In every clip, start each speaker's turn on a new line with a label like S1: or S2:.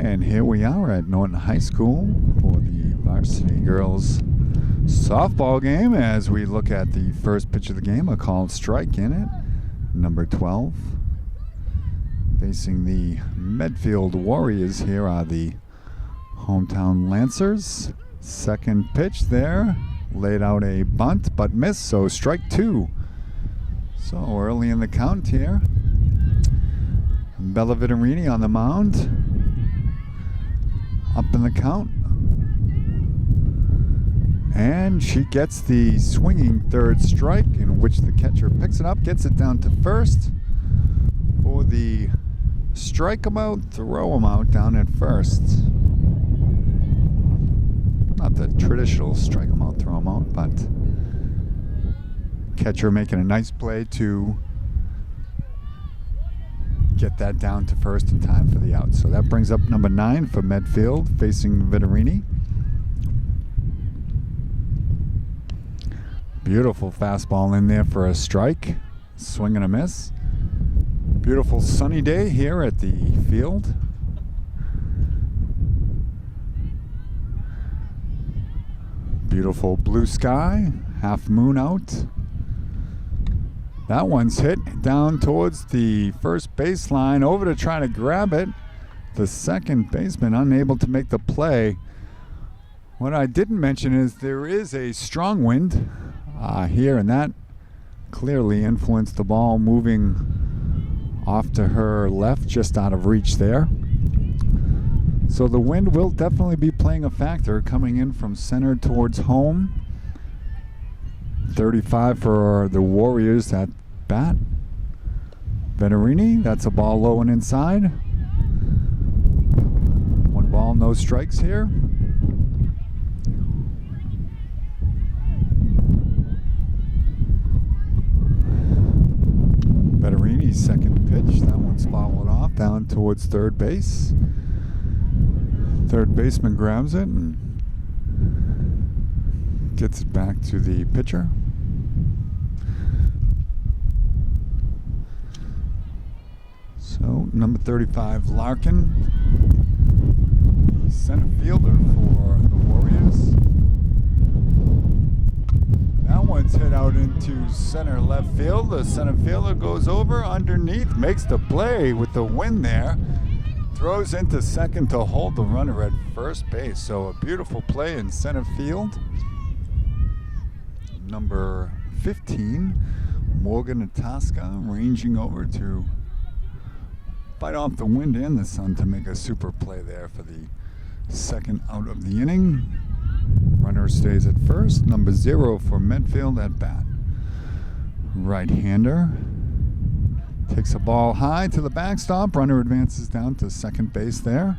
S1: And here we are at Norton High School for the Varsity girls softball game as we look at the first pitch of the game, a called strike in it. Number 12. Facing the Medfield Warriors here are the hometown Lancers. Second pitch there, laid out a bunt but missed, so strike two. So early in the count here. Bella Viterini on the mound. Up in the count. And she gets the swinging third strike, in which the catcher picks it up, gets it down to first for the strike 'em out, throw 'em out down at first. Not the traditional strike 'em out, throw 'em out, but catcher making a nice play to get that down to first in time for the out. So that brings up number 9 for Medfield, facing Viterini. Beautiful fastball in there for a strike. Swing and a miss. Beautiful sunny day here at the field. Beautiful blue sky, half moon out. That one's hit down towards the first baseline, over to try to grab it. The second baseman unable to make the play. What I didn't mention is there is a strong wind here, and that clearly influenced the ball moving off to her left, just out of reach there. So the wind will definitely be playing a factor, coming in from center towards home. 35 for the Warriors at bat. Viterini, that's a ball low and inside. One ball, no strikes here. Viterini's second pitch, that one's fouled off down towards third base. Third baseman grabs it and gets it back to the pitcher. So number 35, Larkin, center fielder for the Warriors. That one's hit out into center left field. The center fielder goes over underneath, makes the play with the wind there. Throws into second to hold the runner at first base. So a beautiful play in center field. Number 15, Morgan Itasca, ranging over to fight off the wind and the sun to make a super play there for the second out of the inning. Runner stays at first. Number 0 for Medfield at bat. Right-hander. Takes a ball high to the backstop. Runner advances down to second base there.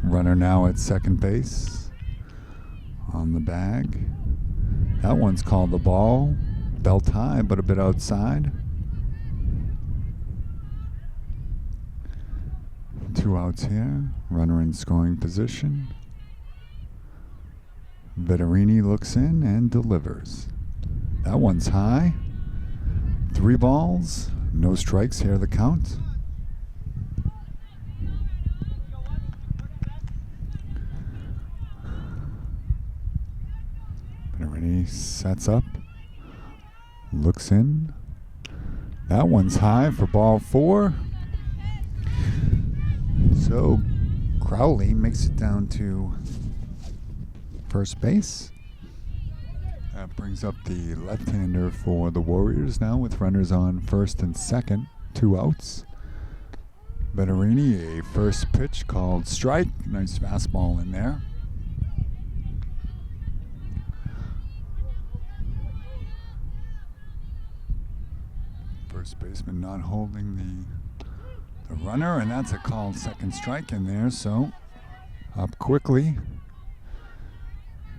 S1: Runner now at second base. On the bag. That one's called the ball. Belt high, but a bit outside. 2 outs here. Runner in scoring position. Viterini looks in and delivers. That one's high. 3 balls, no strikes here, the count. Viterini sets up. Looks in. That one's high for ball 4. So Crowley makes it down to first base. That brings up the left-hander for the Warriors now with runners on first and second, 2 outs. Viterini, a first pitch called strike. Nice fastball in there. First baseman not holding the runner, and that's a called second strike in there. So up quickly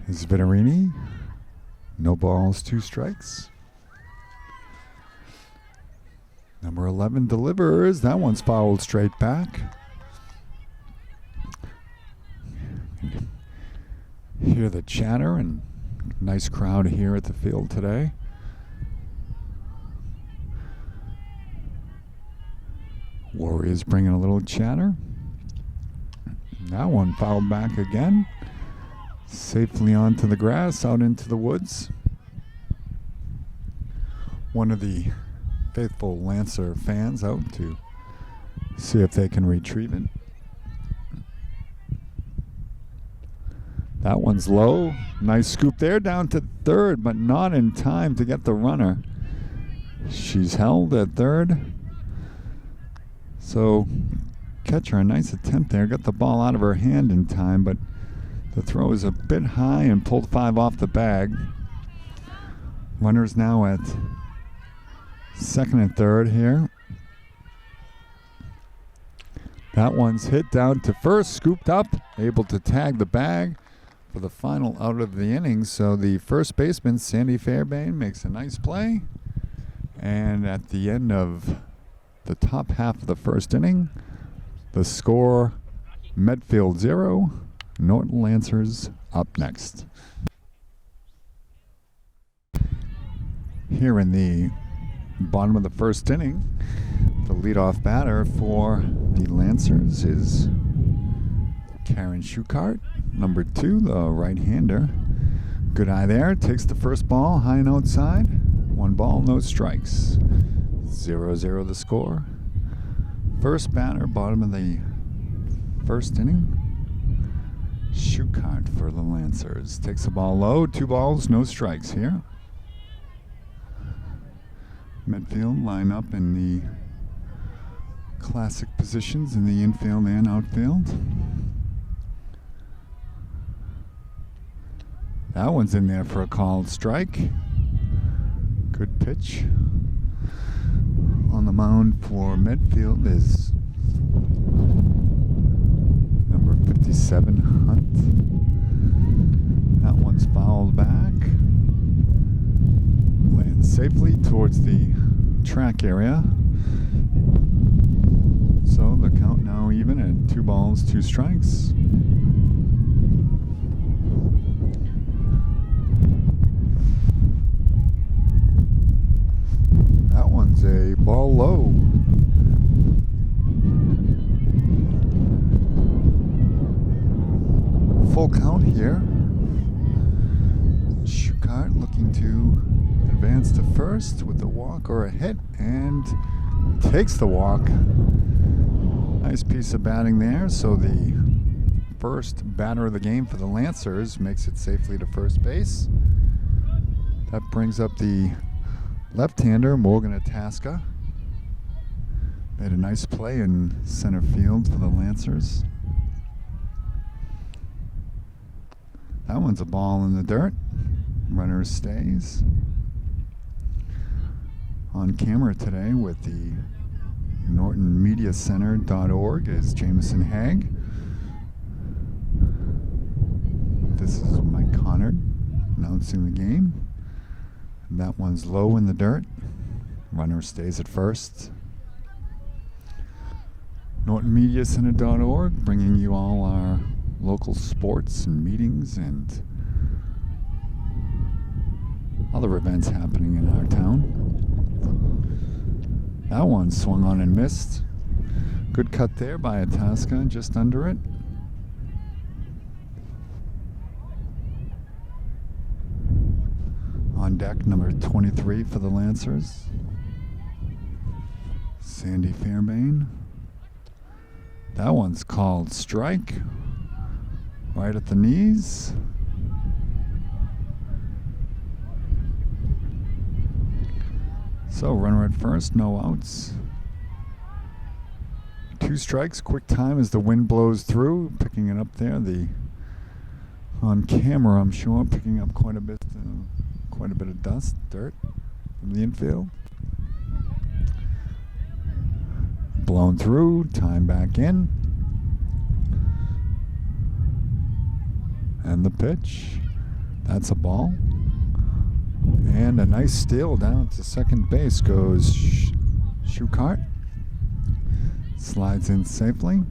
S1: is Viterini. No balls, 2 strikes. Number 11 delivers. That one's fouled straight back. hear the chatter, and nice crowd here at the field today. Warriors bringing a little chatter. That one fouled back again. Safely onto the grass, out into the woods. One of the faithful Lancer fans out to see if they can retrieve it. That one's low. Nice scoop there down to third, but not in time to get the runner. She's held at third. So catcher, a nice attempt there. Got the ball out of her hand in time, but the throw is a bit high and pulled 5 off the bag. Runners now at second and third here. That one's hit down to first, scooped up, able to tag the bag for the final out of the inning. So the first baseman, Sandy Fairbairn, makes a nice play. And at the end of the top half of the first inning, the score, Medfield 0, Norton Lancers up next. Here in the bottom of the first inning, the leadoff batter for the Lancers is Karen Shuker, number 2, the right-hander. Good eye there, takes the first ball, high and outside. 1 ball, no strikes. 0-0 the score. First batter, bottom of the first inning. Shuker for the Lancers. Takes the ball low, 2 balls, no strikes here. Medfield line up in the classic positions in the infield and outfield. That one's in there for a called strike. Good pitch. On the mound for Medfield is number 57, Hunt. That one's fouled back. Lands safely towards the track area. So the count now even at 2 balls, 2 strikes. That one's a ball low. Full count here. Shuker looking to advance to first with a walk or a hit, and takes the walk. Nice piece of batting there. So the first batter of the game for the Lancers makes it safely to first base. That brings up the left-hander, Morgan Itasca. Made a nice play in center field for the Lancers. That one's a ball in the dirt. Runner stays. On camera today with the NortonMediaCenter.org is Jameson Haig. This is Mike Connard announcing the game. And that one's low in the dirt. Runner stays at first. NortonMediaCenter.org, bringing you all our local sports and meetings and other events happening in our town. That one swung on and missed. Good cut there by Itasca, just under it. On deck, number 23 for the Lancers, Sandy Fairbairn. That one's called strike, right at the knees. So runner at first, no outs. 2 strikes, quick time as the wind blows through, picking it up there. On camera, I'm sure, picking up quite a bit of dust, dirt from the infield. Blown through, time back in. And the pitch. That's a ball. And a nice steal down to second base goes Shuker. Slides in safely.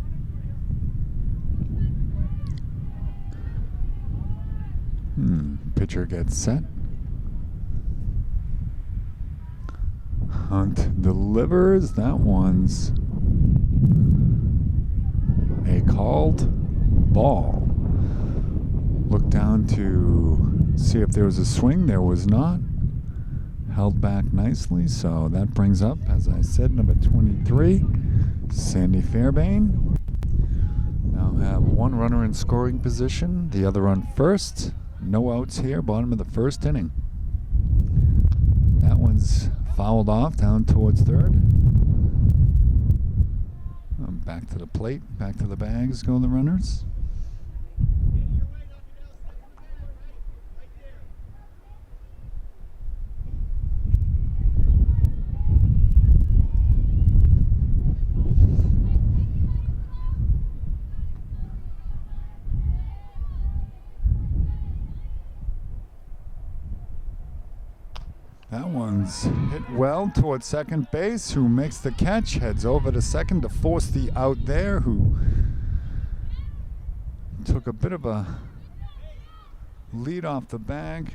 S1: Pitcher gets set. Hunt delivers. That one's a called ball. Looked down to see if there was a swing. There was not. Held back nicely. So that brings up, as I said, number 23, Sandy Fairbairn. Now have one runner in scoring position. The other on first. No outs here. Bottom of the first inning. That one's fouled off down towards third. Back to the plate, back to the bags go the runners. That one's hit well towards second base. Who makes the catch, heads over to second to force the out there, who took a bit of a lead off the bag,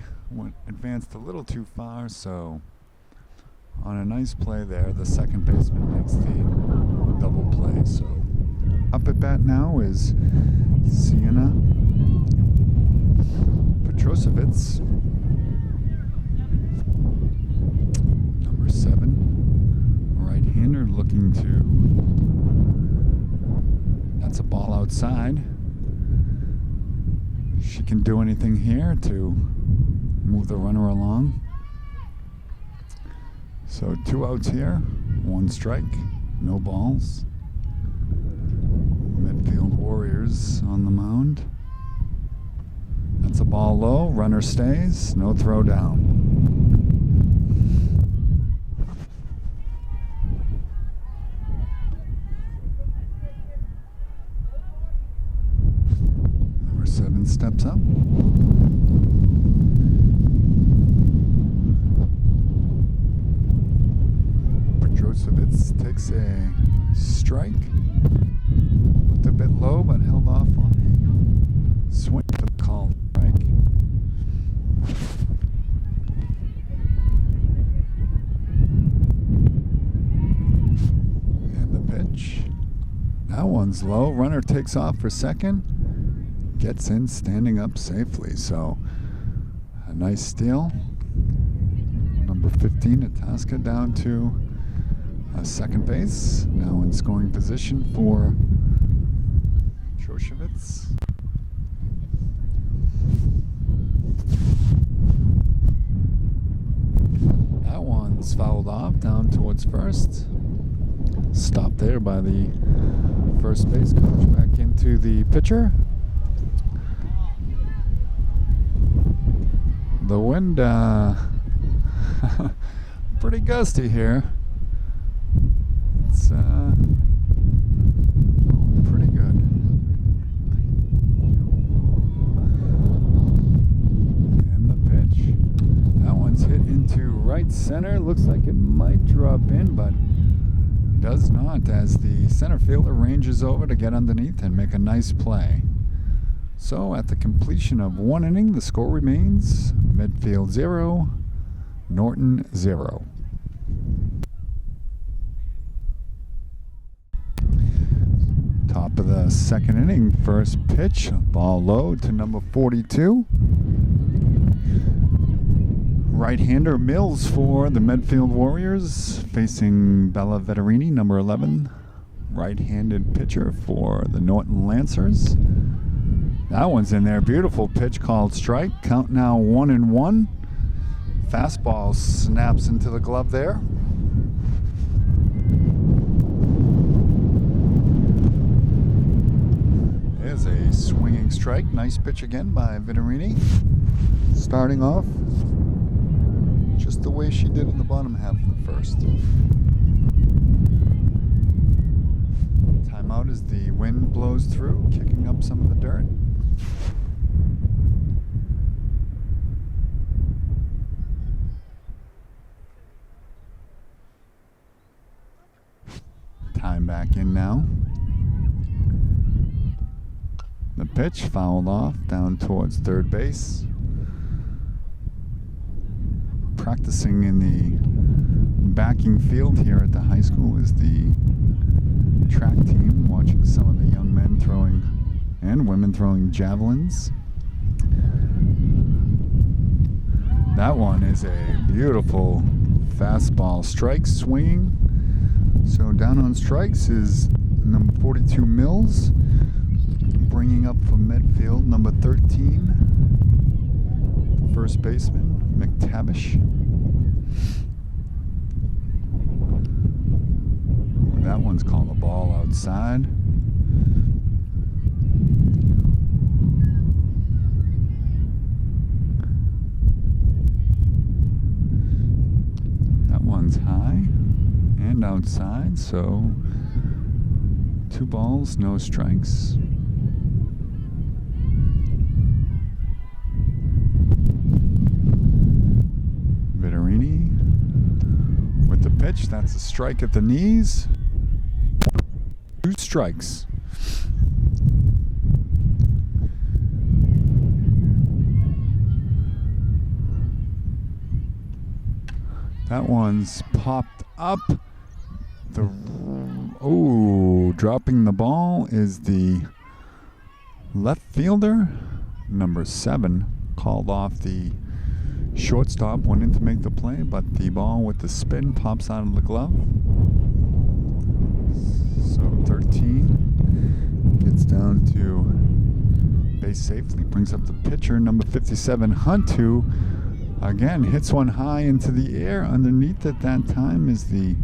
S1: advanced a little too far, so on a nice play there, the second baseman makes the double play. So up at bat now is Sienna Petrosevitz. 7, right-hander looking to, that's a ball outside. She can do anything here to move the runner along. So 2 outs here, 1 strike, no balls. Medfield Warriors on the mound. That's a ball low, runner stays, no throw down. Steps up. Petrosevitz takes a strike. Looked a bit low, but held off on the swing for the call strike. And the pitch. That one's low. Runner takes off for second. Gets in standing up safely, so a nice steal. Number 15, Itasca, down to second base. Now in scoring position for Troshevitz. That one's fouled off down towards first. Stopped there by the first base coach. Back into the pitcher. The wind, pretty gusty here. It's pretty good. And the pitch. That one's hit into right center. Looks like it might drop in, but does not, as the center fielder ranges over to get underneath and make a nice play. So at the completion of 1 inning, the score remains Medfield 0, Norton 0. Top of the second inning, first pitch, ball low to number 42. Right-hander Mills for the Medfield Warriors, facing Bella Vetterini, number 11. Right-handed pitcher for the Norton Lancers. That one's in there. Beautiful pitch called strike. Count now 1-1. Fastball snaps into the glove there. There's a swinging strike. Nice pitch again by Vittorini. Starting off just the way she did in the bottom half of the first. Timeout as the wind blows through, kicking up some of the dirt. Time back in now. The pitch fouled off down towards third base. practicing in the backing field here at the high school is the track team, watching some of the young men throwing and women throwing javelins. That one is a beautiful fastball strike swinging. So down on strikes is number 42 Mills, bringing up from Medfield number 13, first baseman McTavish. That one's called a ball outside. That one's high and outside, so 2 balls, no strikes. Vittorini with the pitch. That's a strike at the knees. 2 strikes. That one's popped up. Dropping the ball is the left fielder, number 7, called off the shortstop, went in to make the play, but the ball with the spin pops out of the glove. So 13 gets down to base safely, brings up the pitcher, number 57, Hunt, who again hits one high into the air. Underneath at that time is the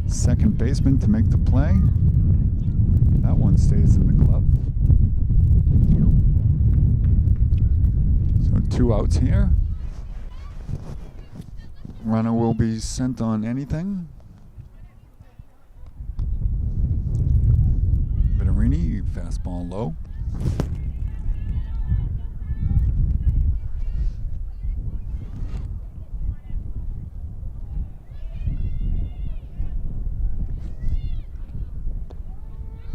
S1: second baseman to make the play. That one stays in the glove. So 2 outs here. Runner will be sent on anything. Vittorini, fastball low.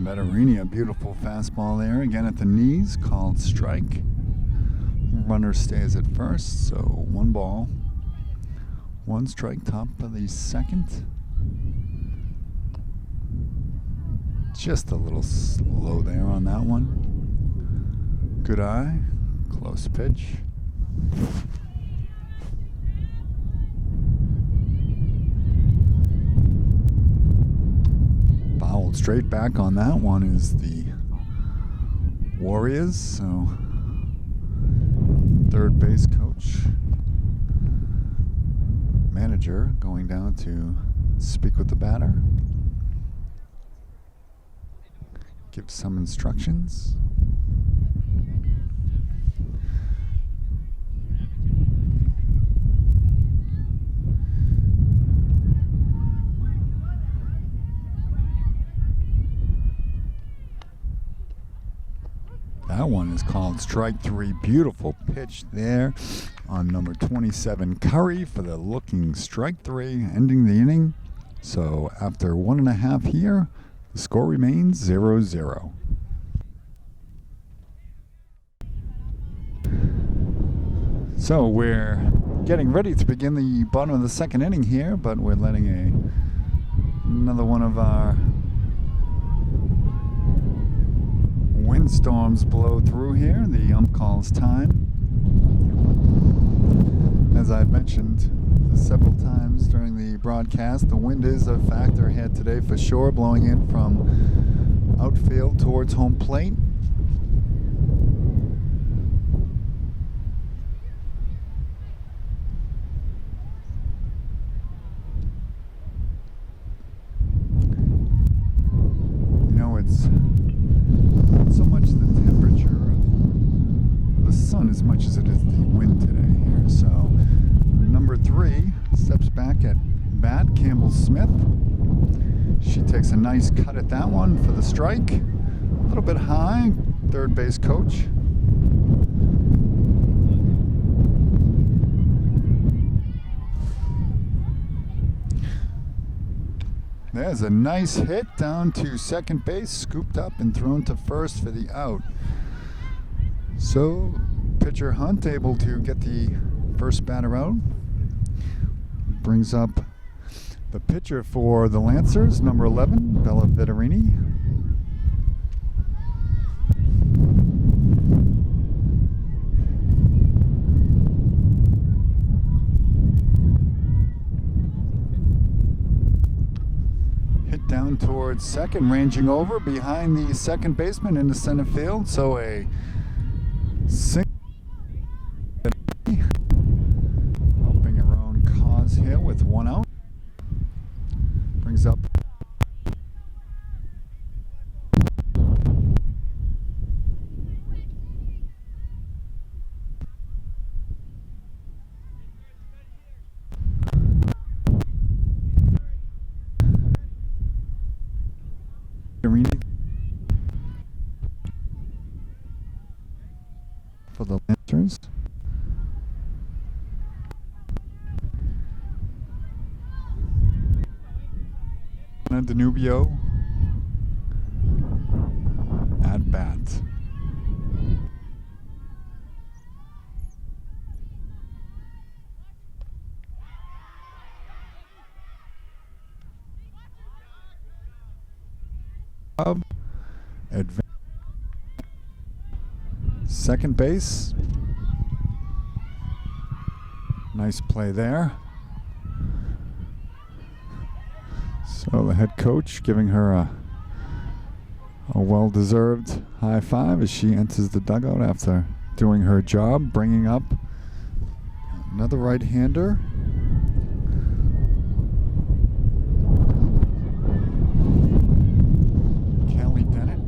S1: Vittorini, a beautiful fastball there, again at the knees, called strike. Runner stays at first, so 1 ball, 1 strike, top of the second. Just a little slow there on that one. Good eye, close pitch. Fouled straight back on that one is the Warriors, so third base coach, manager going down to speak with the batter, give some instructions. That one is called strike 3. Beautiful pitch there on number 27 Curry for the looking strike 3, ending the inning. So after 1.5 here, the score remains 0-0. So we're getting ready to begin the bottom of the second inning here, but we're letting another one of our windstorms blow through here. The ump calls time. As I've mentioned several times during the broadcast, the wind is a factor here today for sure, blowing in from outfield towards home plate. You know, it's not so much the temperature or the sun as much as it is the wind today here. So number 3 steps back at bat, Campbell Smith. She takes a nice cut at that one for the strike. A little bit high, third base coach. There's a nice hit down to second base, scooped up and thrown to first for the out. So pitcher Hunt able to get the first batter out. brings up the pitcher for the Lancers, number 11, Bella Vittorini. Hit down towards second, ranging over behind the second baseman in the center field. So a single, helping her own cause here with one out. Brings up for the Lancers. Danubio at bat. Second base. Nice play there. So the head coach giving her a well-deserved high five as she enters the dugout after doing her job, bringing up another right-hander. Callie Dennett.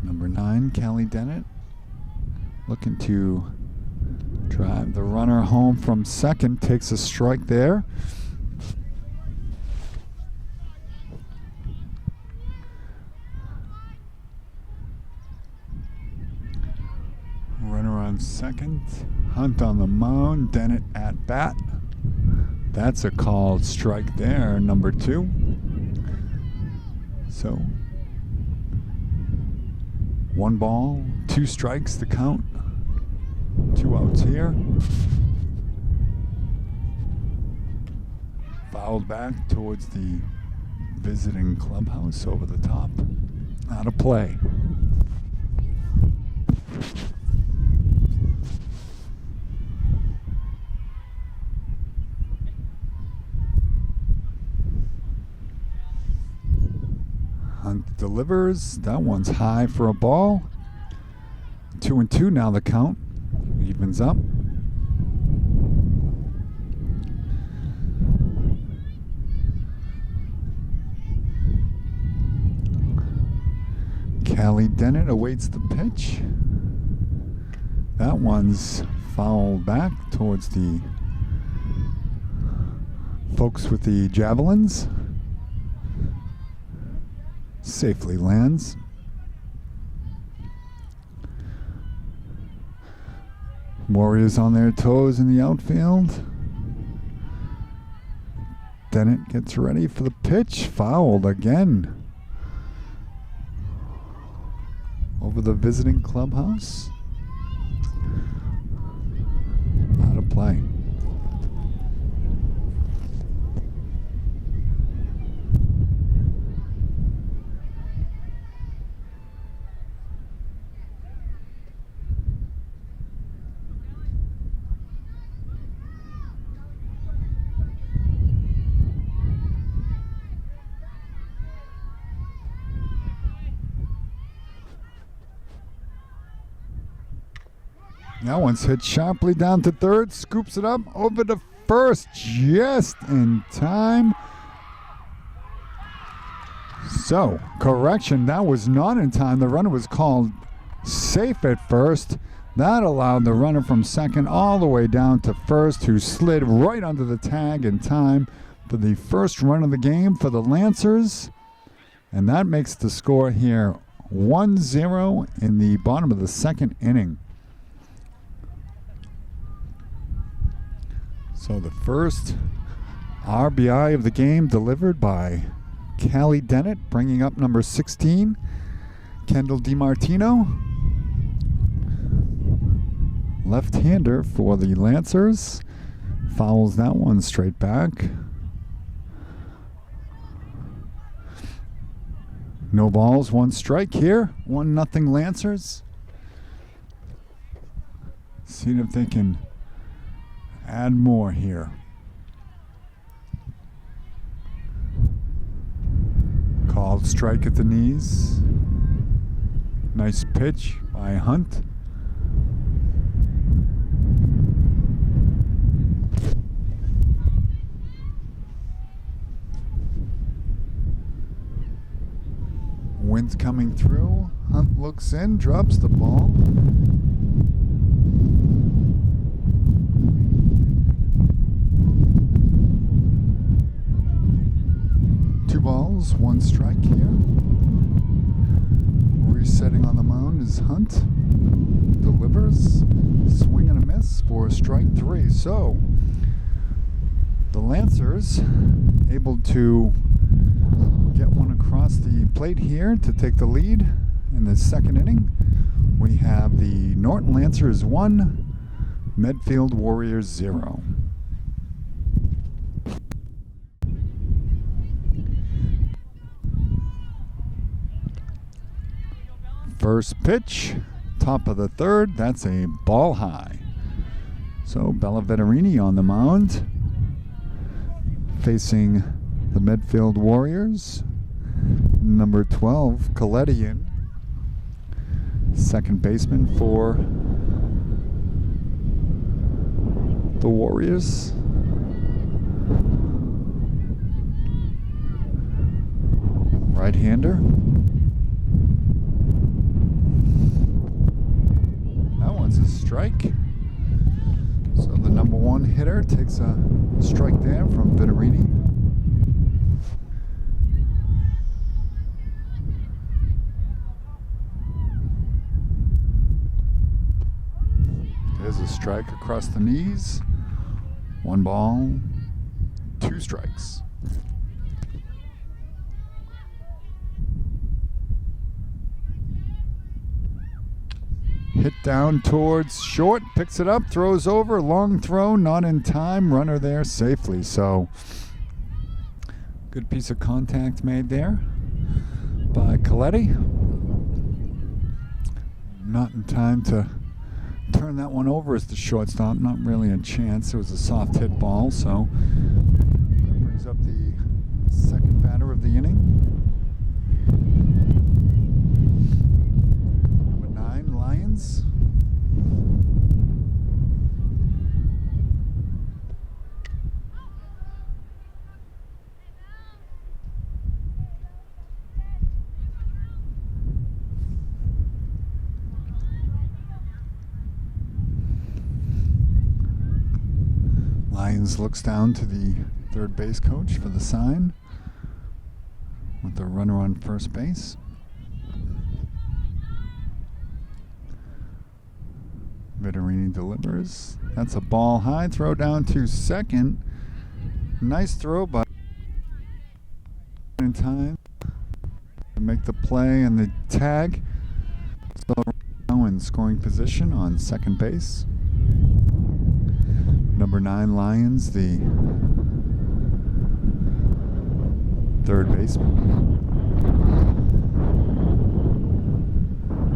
S1: Number 9, Callie Dennett. Looking to drive the runner home from second. Takes a strike there. Runner on second. Hunt on the mound. Dennett at bat. That's a called strike there, number 2. So 1 ball, 2 strikes to count. 2 outs here. Fouled back towards the visiting clubhouse over the top. Out of play. Hunt delivers. That one's high for a ball. 2-2 now the count. Evens up. Callie Dennett awaits the pitch. That one's fouled back towards the folks with the javelins. Safely lands. Warriors on their toes in the outfield. Dennett gets ready for the pitch. Fouled again. Over the visiting clubhouse. Out of play. That one's hit sharply down to third, scoops it up over to first just in time. So, correction, that was not in time. The runner was called safe at first. That allowed the runner from second all the way down to first, who slid right under the tag in time for the first run of the game for the Lancers. And that makes the score here 1-0 in the bottom of the second inning. So the first RBI of the game delivered by Callie Dennett, bringing up number 16, Kendall DiMartino. left-hander for the Lancers. Fouls that one straight back. No balls, one strike here. 1-0 Lancers. See if they can add more here. Called strike at the knees. Nice pitch by Hunt. Wind's coming through. Hunt looks in, drops the ball. Two balls, one strike here. Resetting on the mound is Hunt. Delivers. Swing and a miss for strike 3. So, the Lancers able to get one across the plate here to take the lead in the second inning. We have the Norton Lancers 1, Medfield Warriors 0. First pitch, top of the third, that's a ball high. So Bella Vetterini on the mound, facing the Medfield Warriors. Number 12, Coletti in. Second baseman for the Warriors. Right-hander. That one's a strike. So the number 1 hitter takes a strike there from Vetterini. There's a strike across the knees. 1 ball, 2 strikes. Hit down towards short, picks it up, throws over, long throw, not in time, runner there safely. So, good piece of contact made there by Coletti. Not in time to turn that one over as the shortstop. Not really a chance. It was a soft hit ball, so that brings up the second batter of the inning. Number 9, Lions. Lions looks down to the third base coach for the sign with the runner on first base. Vetterini delivers. That's a ball high. Throw down to second. Nice throw by in time to make the play and the tag. So now in scoring position on second base. Number 9 Lions, the third baseman.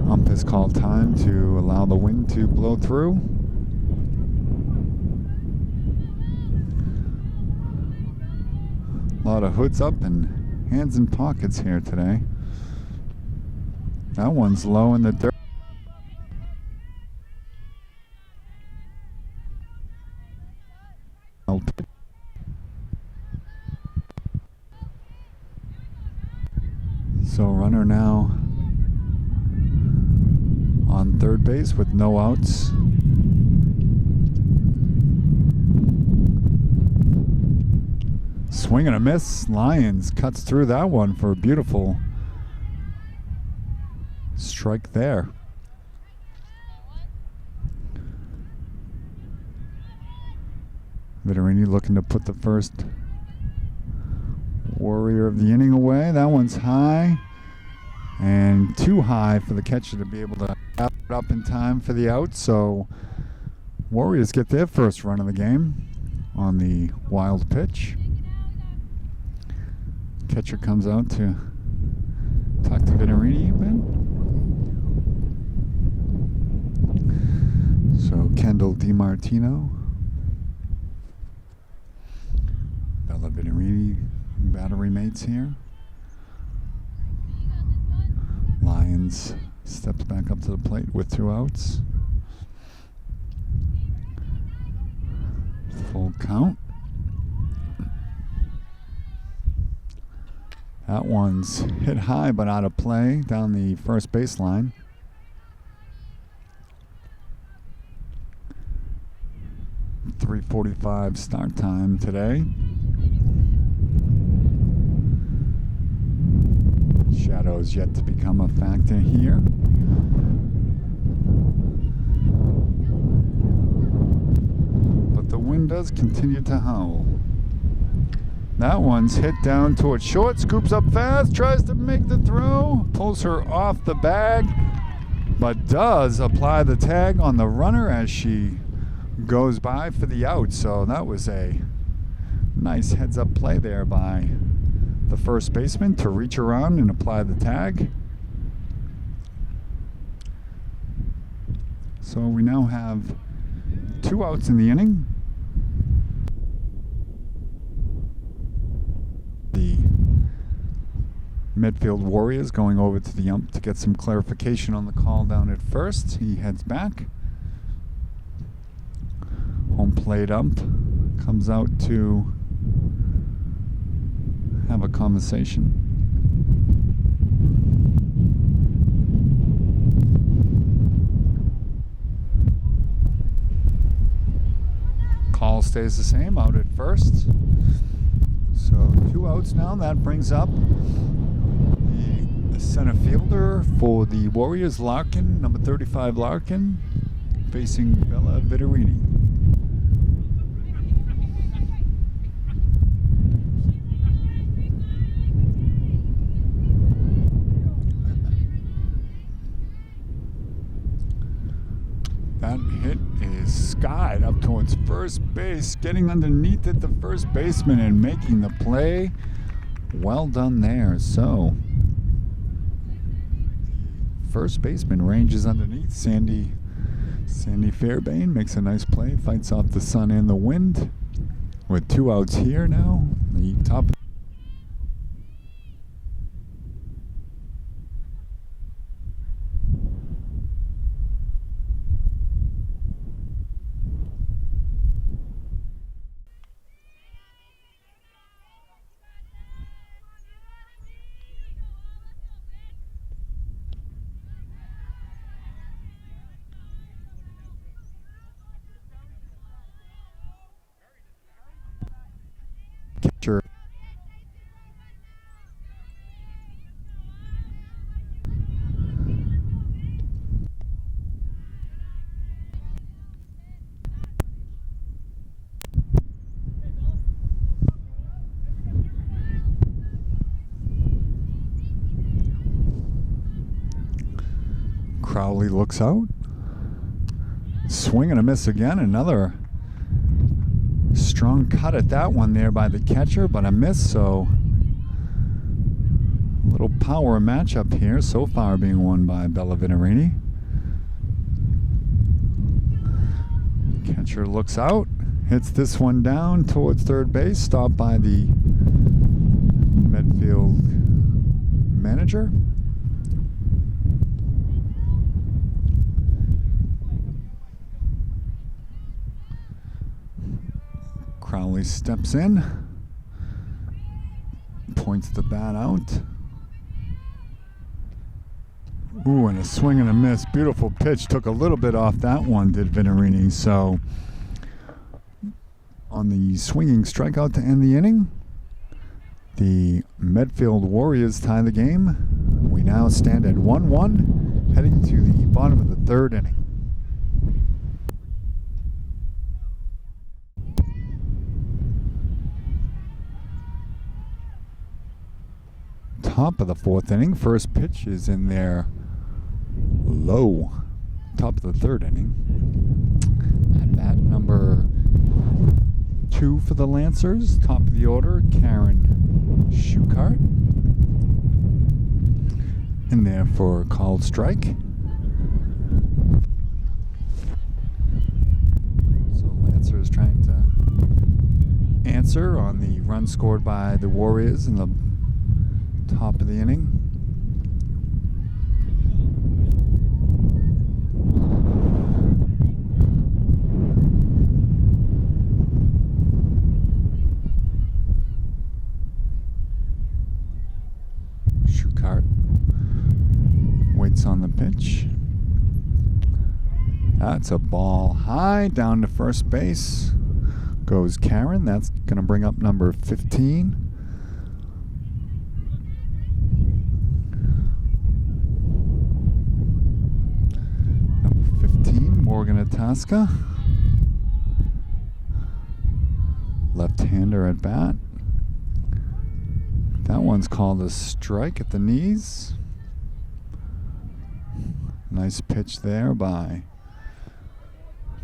S1: Ump has called time to allow the wind to blow through. A lot of hoods up and hands in pockets here today. That one's low in the dirt. So runner now on third base with no outs. Swing and a miss. Lions cuts through that one for a beautiful strike there. Vetterini looking to put the first Warrior of the inning away. That one's high and too high for the catcher to be able to wrap it up in time for the out. So Warriors get their first run of the game on the wild pitch. Catcher comes out to talk to Venerini a bit. So Kendall DiMartino, Bella Venerini, battery mates here. Lyons steps back up to the plate with 2 outs. Full count. That one's hit high but out of play down the first baseline. .345 start time today. Shadows yet to become a factor here. But the wind does continue to howl. That one's hit down towards short, scoops up fast, tries to make the throw, pulls her off the bag, but does apply the tag on the runner as she goes by for the out. So that was a nice heads-up play there by the first baseman to reach around and apply the tag. So we now have 2 outs in the inning. The Medfield Warriors going over to the ump to get some clarification on the call down at first. He heads back. Home plate ump comes out to have a conversation. Call stays the same, out at first. So 2 outs now. That brings up the center fielder for the Warriors, Larkin, number 35 Larkin, facing Bella Venerini. That hit is skied up towards first base, getting underneath it, the first baseman, and making the play. Well done there. So first baseman ranges underneath. Sandy Fairbairn makes a nice play, fights off the sun and the wind. With 2 outs here now. The top. Catcher. Crowley looks out. Swing and a miss again. Another strong cut at that one there by the catcher, but a miss. So a little power matchup here so far, being won by Bella Venerini. Catcher looks out, hits this one down towards third base, stopped by the Medfield manager. Crowley steps in, points the bat out. Ooh, and a swing and a miss. Beautiful pitch. Took a little bit off that one, did Venerini. So on the swinging strikeout to end the inning, the Medfield Warriors tie the game. We now stand at 1-1, heading to the bottom of the 3rd inning. Top of the 4th inning. First pitch is in there low. Top of the 3rd inning. At bat. At number 2 for the Lancers, top of the order, Karen Shuker. In there for a called strike. So Lancers trying to answer on the run scored by the Warriors in the top of the inning. Shuker waits on the pitch. That's a ball high down to first base. Goes Karen. That's going to bring up number 15. Number 15, Morgan Itasca. Left-hander at bat. That one's called a strike at the knees. Nice pitch there by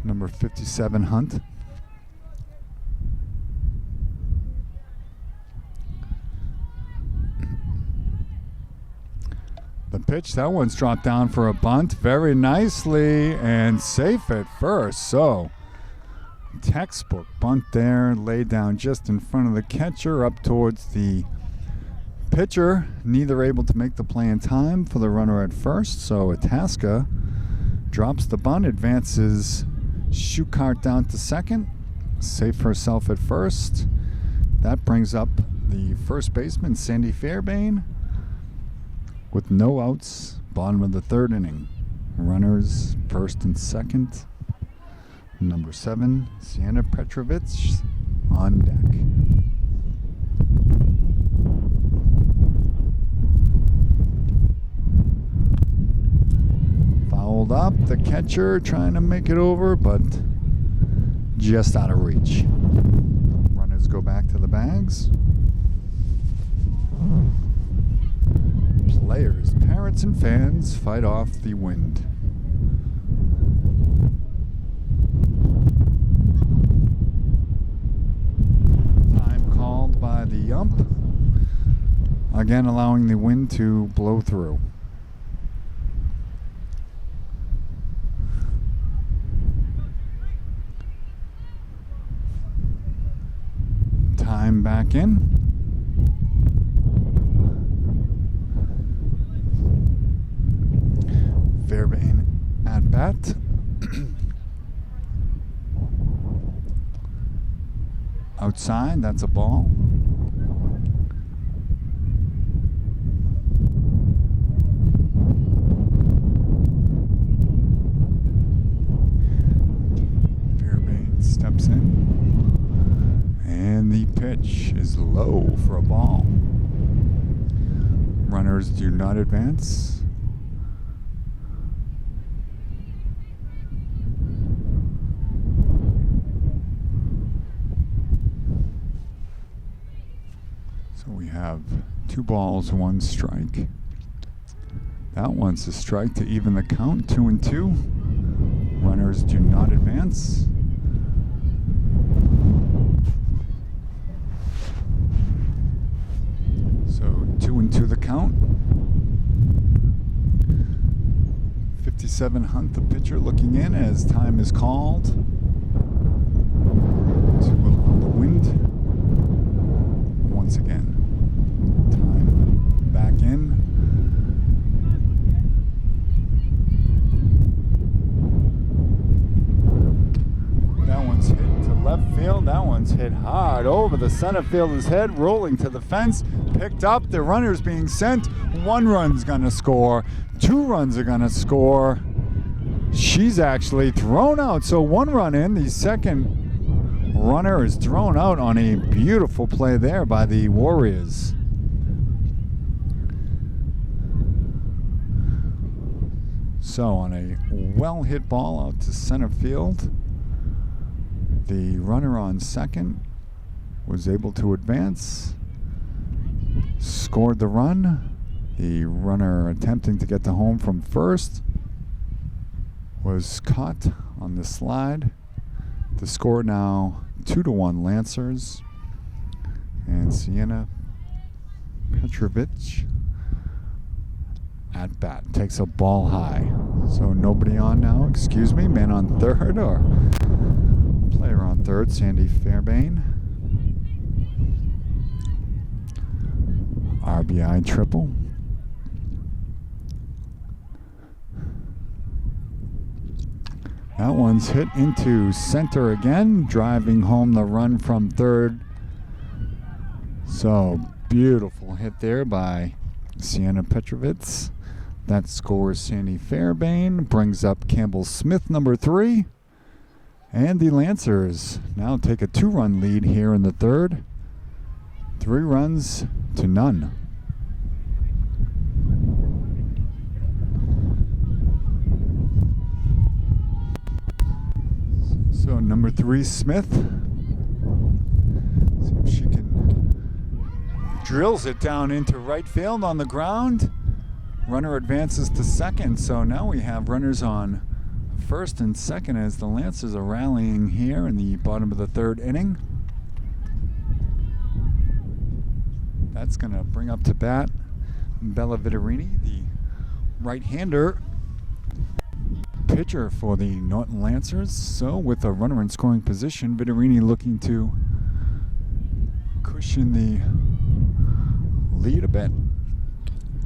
S1: number 57, Hunt. The pitch, that one's dropped down for a bunt very nicely and safe at first. So, textbook bunt there, laid down just in front of the catcher up towards the pitcher. Neither able to make the play in time for the runner at first. So, Itasca drops the bunt, advances Shuker down to second. Safe herself at first. That brings up the first baseman, Sandy Fairbairn. With no outs, bottom of the third inning. Runners first and second. Number 7, Sienna Petrovich on deck. Fouled up, the catcher trying to make it over, but just out of reach. Runners go back to the bags. Players, parents, and fans fight off the wind. Time called by the ump. Again, allowing the wind to blow through. Time back in. Fairbairn at bat. Outside, that's a ball. Fairbairn steps in. And the pitch is low for a ball. Runners do not advance. So we have 2 balls, 1 strike. That one's a strike to even the count, 2-2. Runners do not advance. So 2-2 the count. 57 Hunt, the pitcher, looking in as time is called to allow the wind once again. Time back in. That one's hit to left field. That one's hit hard over the center fielder's head, rolling to the fence. Picked up. The runner's being sent. 1 run's gonna score. 2 runs are gonna score. She's actually thrown out. So 1 run in. The second runner is thrown out on a beautiful play there by the Warriors. So on a well-hit ball out to center field, the runner on second was able to advance, scored the run. The runner attempting to get to home from first was caught on the slide The score now 2-1 Lancers. And Sienna Petrovich at bat. Takes a ball high. So nobody on now. Excuse me. Man on third or player on third. Sandy Fairbairn. RBI triple. That one's hit into center again, driving home the run from third. So beautiful hit there by Sienna Petrovitz. That scores Sandy Fairbairn, brings up Campbell Smith, number 3. And the Lancers now take a 2-run lead here in the third. 3 runs to none. So number 3, Smith. See if she can. Drills it down into right field on the ground. Runner advances to second. So now we have runners on first and second as the Lancers are rallying here in the bottom of the third inning. That's going to bring up to bat Bella Viterini, the right-hander pitcher for the Norton Lancers. So with a runner in scoring position, Viterini looking to cushion the lead a bit.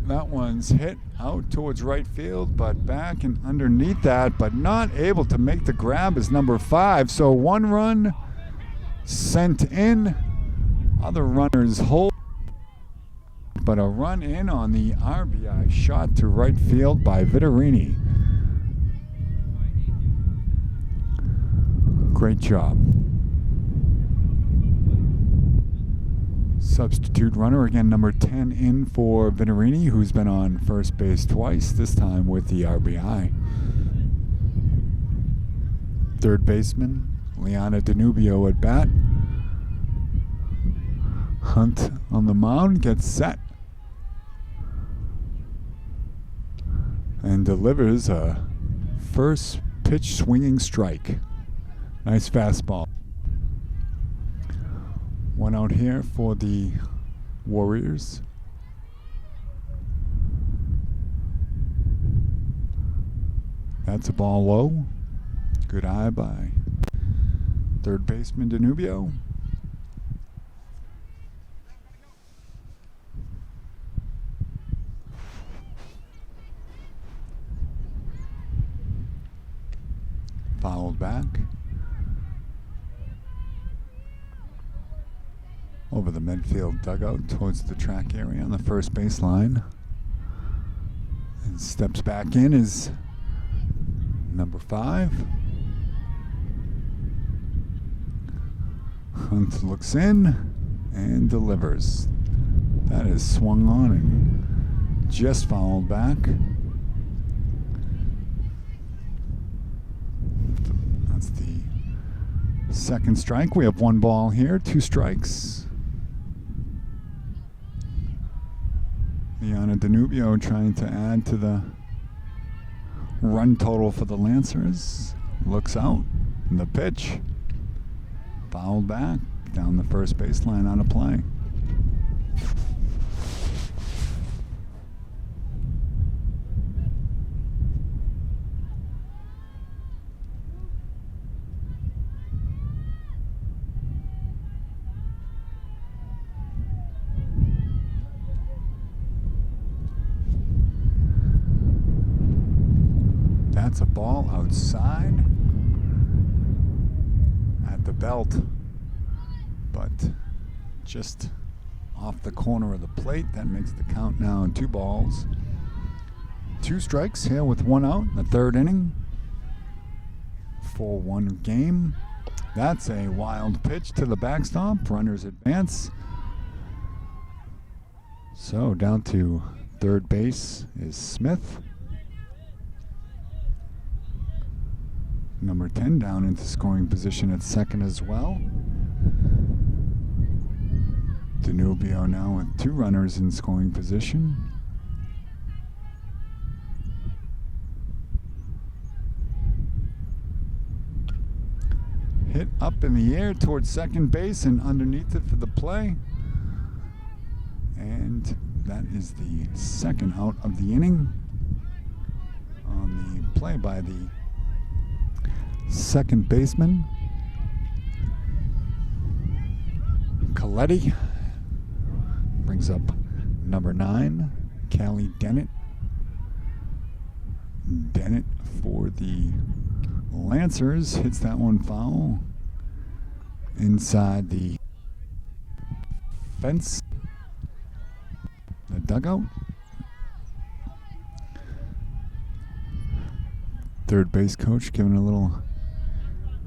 S1: That one's hit out towards right field, but back and underneath that, but not able to make the grab is number 5. So 1 run sent in. Other runners hold, but a run in on the RBI shot to right field by Viterini. Great job. Substitute runner, again number 10 in for Viterini, who's been on first base twice, this time with the RBI. Third baseman, Liana Danubio at bat. Hunt on the mound, gets set. And delivers a first pitch swinging strike. Nice fastball. 1 out here for the Warriors. That's a ball low. Good eye by third baseman Danubio. Fouled back. Over the Medfield dugout towards the track area on the first baseline. And steps back in is number 5. Hunt looks in and delivers. That is swung on and just fouled back. That's the second strike. We have 1 ball here, 2 strikes. Liana Danubio trying to add to the run total for the Lancers. Looks out. And the pitch. Fouled back down the first baseline on a play. That's a ball outside at the belt, but just off the corner of the plate. That makes the count now 2 balls. 2 strikes here with 1 out in the third inning. 4-1 game. That's a wild pitch to the backstop. Runners advance. So down to third base is Smith. Number 10 down into scoring position at second as well. Danubio now with 2 runners in scoring position. hit up in the air towards second base and underneath it for the play. And that is the second out of the inning on the play by the second baseman. Coletti brings up number 9, Callie Dennett. Dennett for the Lancers hits that one foul inside the fence, the dugout. Third base coach giving a little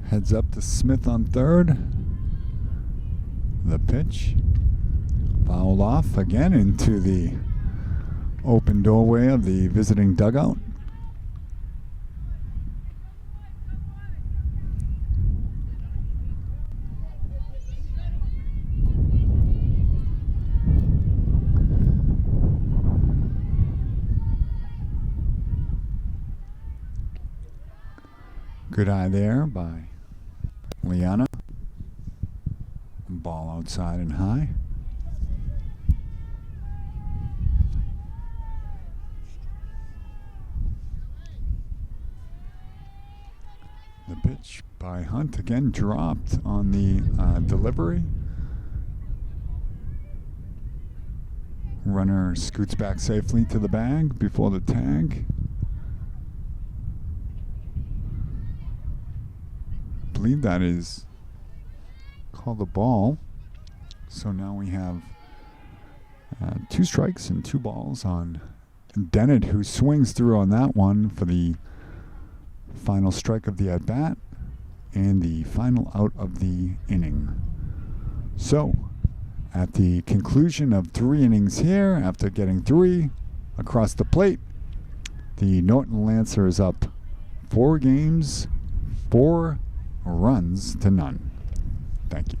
S1: heads up to Smith on third. The pitch fouled off again into the open doorway of the visiting dugout. Good eye there by Liana. Ball outside and high. The pitch by Hunt again dropped on the delivery. Runner scoots back safely to the bag before the tag. I believe that is called the ball. So now we have 2 strikes and 2 balls on Dennett, who swings through on that one for the final strike of the at-bat and the final out of the inning. So at the conclusion of 3 innings here, after getting 3 across the plate, the Norton Lancers up 4 games, 4 runs to none. Thank you.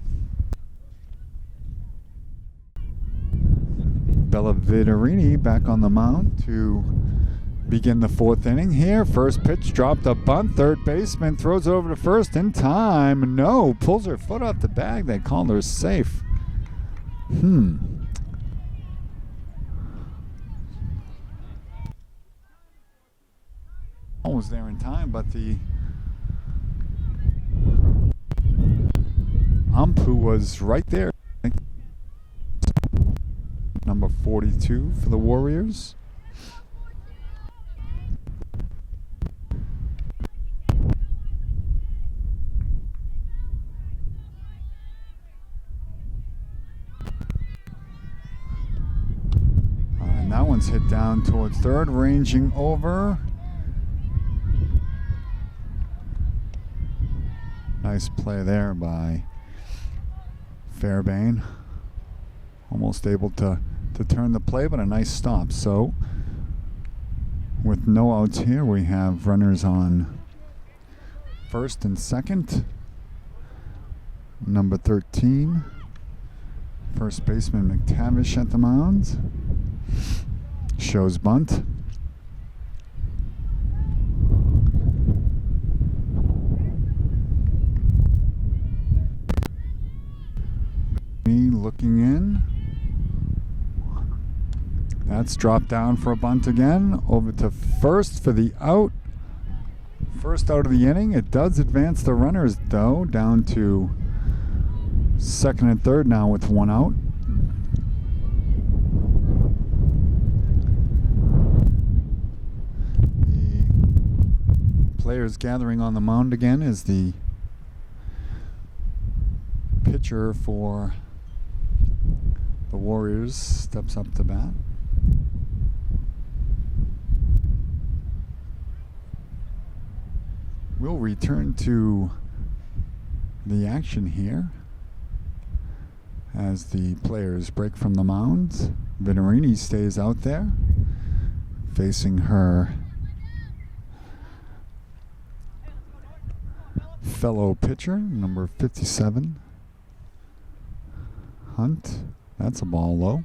S1: Bellaviterini back on the mound to begin the 4th inning here. First pitch dropped a bunt. Third baseman throws over to first in time. No, pulls her foot off the bag. They called her safe. Almost there in time, but the ump, who was right there, number 42 for the Warriors. And that one's hit down towards third, ranging over. Nice play there by Fairbairn. Almost able to turn the play, but a nice stop. So with no outs here, we have runners on first and second. Number 13, first baseman McTavish at the mound. Shows bunt. Looking in. That's dropped down for a bunt again. Over to first for the out. First out of the inning. It does advance the runners, though, down to second and third now with 1 out. The players gathering on the mound again as the pitcher for the Warriors steps up to bat. We'll return to the action here as the players break from the mound. Venerini stays out there facing her fellow pitcher, number 57, Hunt. That's a ball low.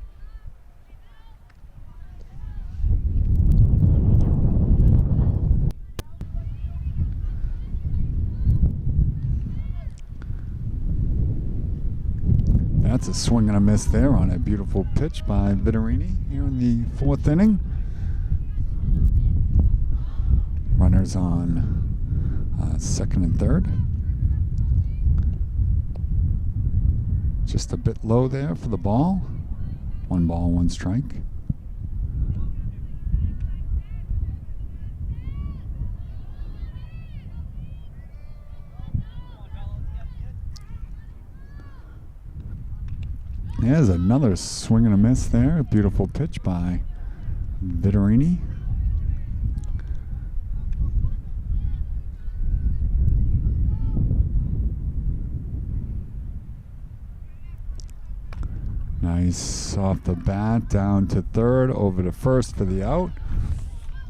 S1: That's a swing and a miss there on a beautiful pitch by Vittorini here in the 4th inning. Runners on 2nd and 3rd. Just a bit low there for the ball. 1 ball, 1 strike. There's another swing and a miss there. A beautiful pitch by Vittorini. Nice off the bat, down to 3rd, over to 1st for the out.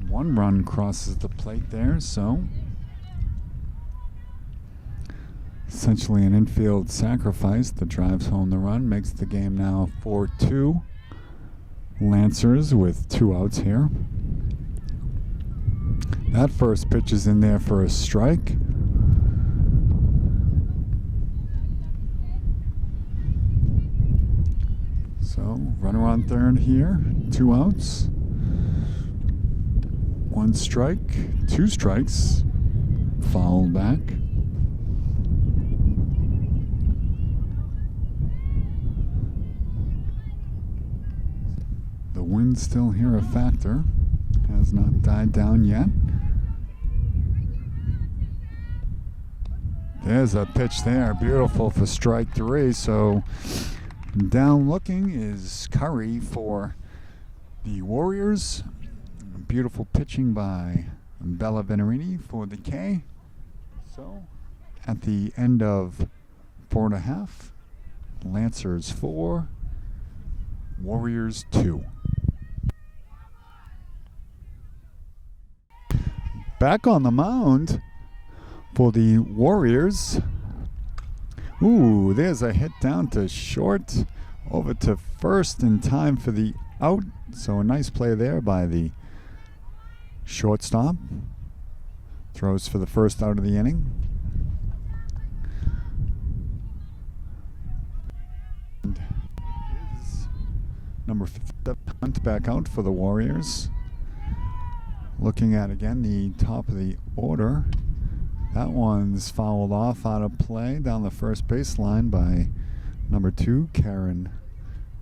S1: 1 run crosses the plate there, so essentially an infield sacrifice that drives home the run, makes the game now 4-2. Lancers with 2 outs here. That first pitch is in there for a strike. So runner on 3rd here, 2 outs. 1 strike, 2 strikes, fouled back. The wind still here a factor, has not died down yet. There's a pitch there, beautiful for strike 3. So down looking is Curry for the Warriors. Beautiful pitching by Bella Vittorini for the K. So at the end of 4.5, Lancers 4, Warriors 2. Back on the mound for the Warriors. Ooh, there's a hit down to short, over to 1st in time for the out. So a nice play there by the shortstop. Throws for the 1st out of the inning. And is number 57 Hunt back out for the Warriors. Looking at again the top of the order. That one's fouled off out of play down the 1st baseline by number 2, Karen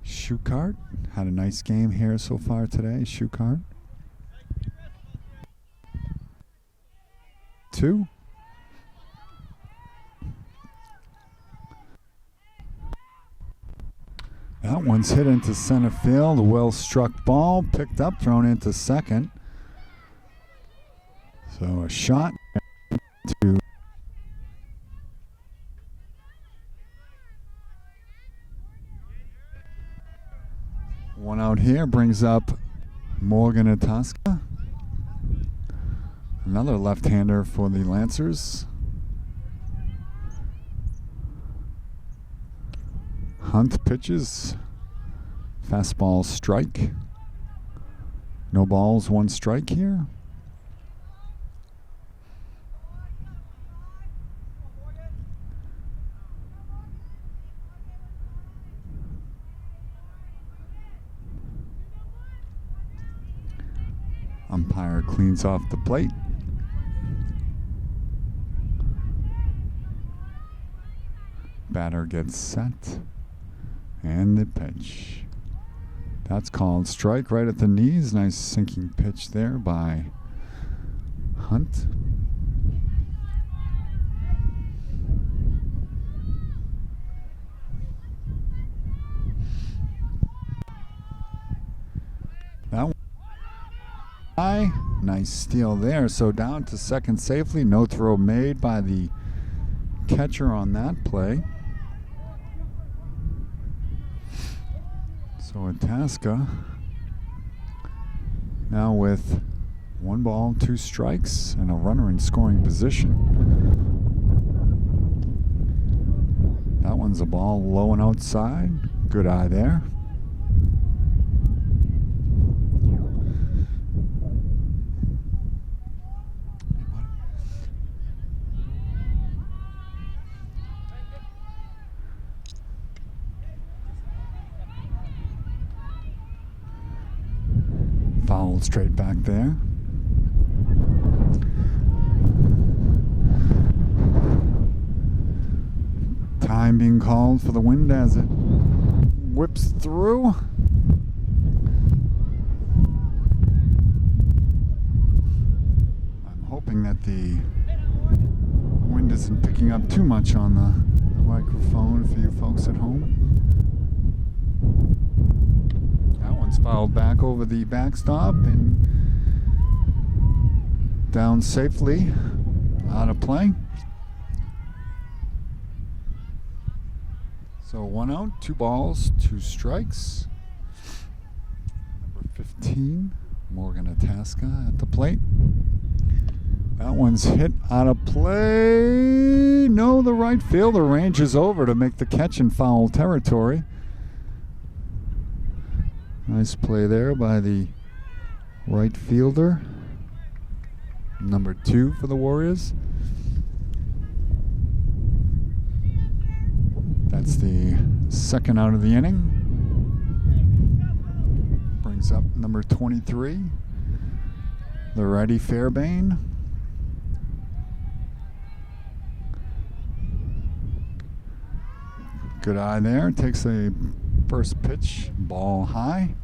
S1: Shuker. Had a nice game here so far today, Shuker. 2. That one's hit into center field. A well-struck ball, picked up, thrown into 2nd. So a shot to one out here, brings up Morgan Itasca. Another left-hander for the Lancers. Hunt pitches. Fastball strike. No balls, 1 strike here. Umpire cleans off the plate. Batter gets set. And the pitch. That's called strike right at the knees. Nice sinking pitch there by Hunt. That one. Nice steal there. So down to 2nd safely. No throw made by the catcher on that play. So Itasca now with 1 ball, 2 strikes, and a runner in scoring position. That one's a ball low and outside. Good eye there. straight back there. Time being called for the wind as it whips through. I'm hoping that the wind isn't picking up too much on the microphone for you folks at home. That one's fouled back over the backstop and down safely, out of play. So 1 out, 2 balls, 2 strikes. Number 15, Morgan Itasca at the plate. That one's hit out of play. No, the right fielder ranges over to make the catch in foul territory. Nice play there by the right fielder. Number 2 for the Warriors. That's the second out of the inning. Brings up number 23, the righty Fairbairn. Good eye there. Takes a first pitch, ball high.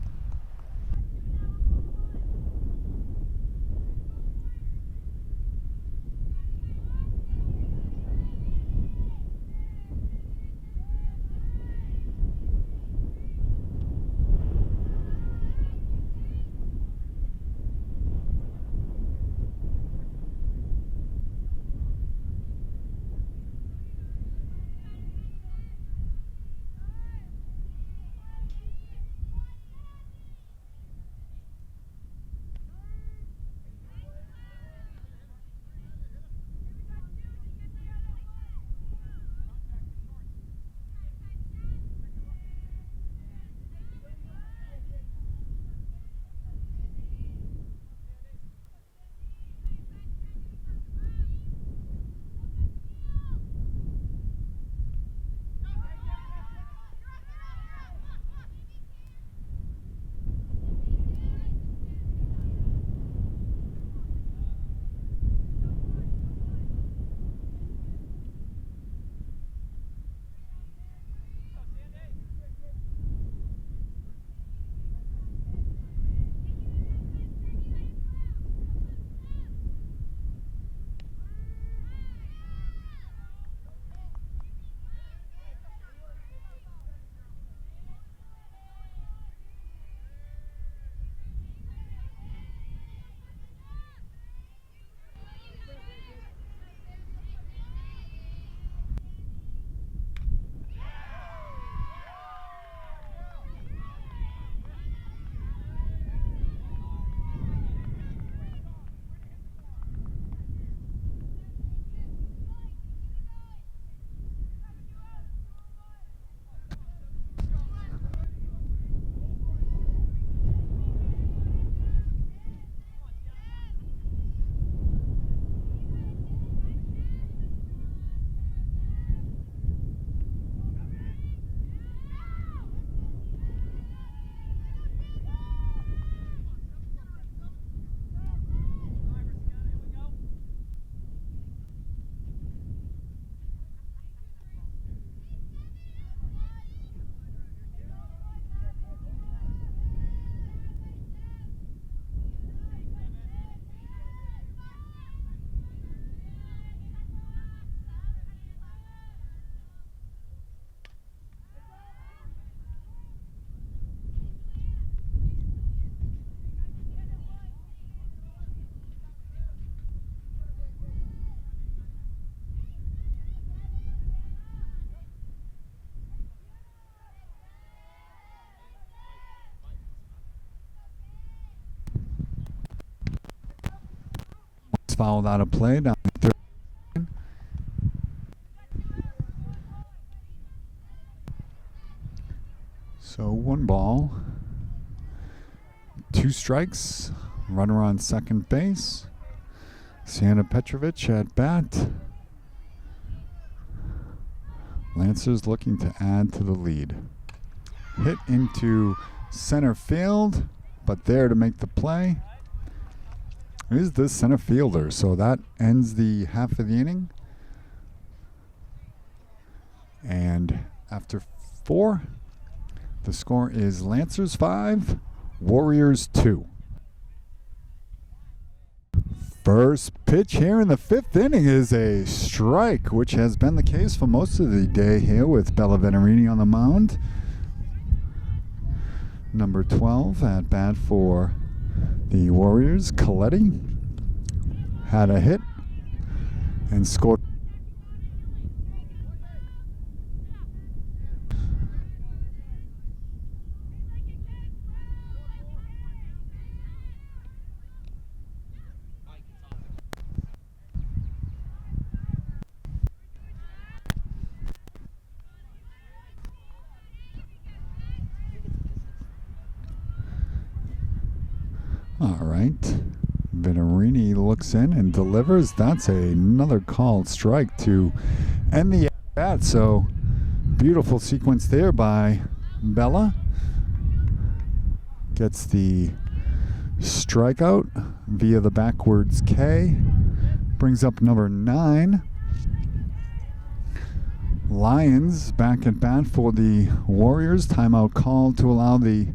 S1: Fouled out of play down the third. So 1 ball, 2 strikes, runner on second base. Santa Petrovic at bat. Lancers looking to add to the lead. Hit into center field, but there to make the play is the center fielder. So that ends the half of the inning. And after 4, the score is Lancers 5, Warriors 2. First pitch here in the 5th inning is a strike, which has been the case for most of the day here with Bellaviterini on the mound. Number 12 at bat for the Warriors, Coletti, had a hit and scored. All right. Veterini looks in and delivers. That's another called strike to end the at-bat. So beautiful sequence there by Bella. Gets the strikeout via the backwards K. Brings up number 9. Lions back at bat for the Warriors. Timeout called to allow the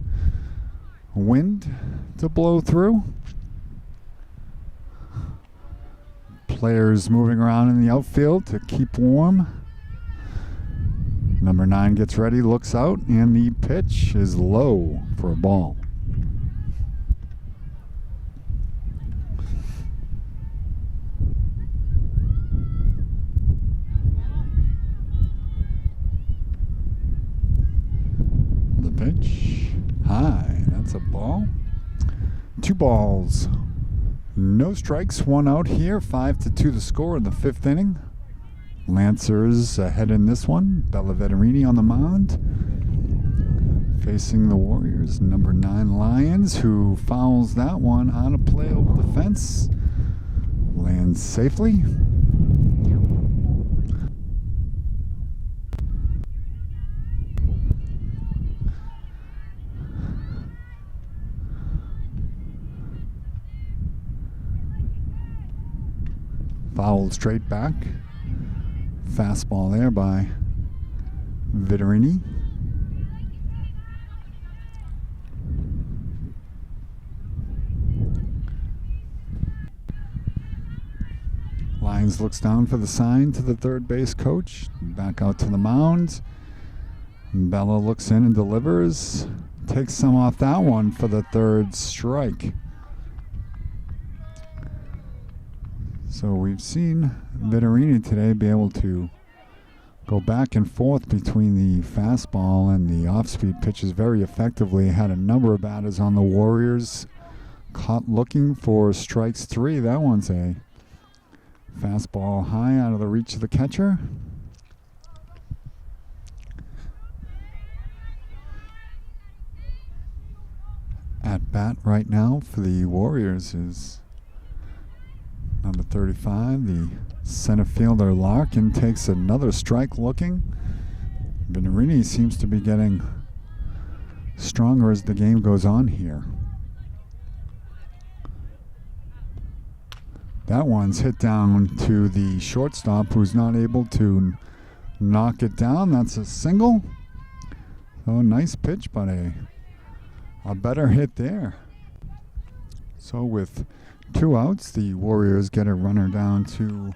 S1: wind to blow through. Players moving around in the outfield to keep warm. Number 9 gets ready, looks out, and the pitch is low for a ball. The pitch, high, that's a ball. 2 balls, no strikes, 1 out here. 5-2 the score in the 5th inning. Lancers ahead in this one. Bellaviterini on the mound, facing the Warriors. Number 9 Lions, who fouls that one on a play over the fence. Lands safely. Fouled straight back. Fastball there by Veterini. Lyons looks down for the sign to the third base coach. Back out to the mound. Bella looks in and delivers. Takes some off that one for the 3rd strike. So we've seen Veterini today be able to go back and forth between the fastball and the off-speed pitches very effectively. Had a number of batters on the Warriors caught looking for strikes 3. That one's a fastball high out of the reach of the catcher. At bat right now for the Warriors is number 35, the center fielder Larkin, takes another strike looking. Veterini seems to be getting stronger as the game goes on here. That one's hit down to the shortstop, who's not able to knock it down. That's a single. So nice pitch, but a better hit there. So with 2 outs, the Warriors get a runner down to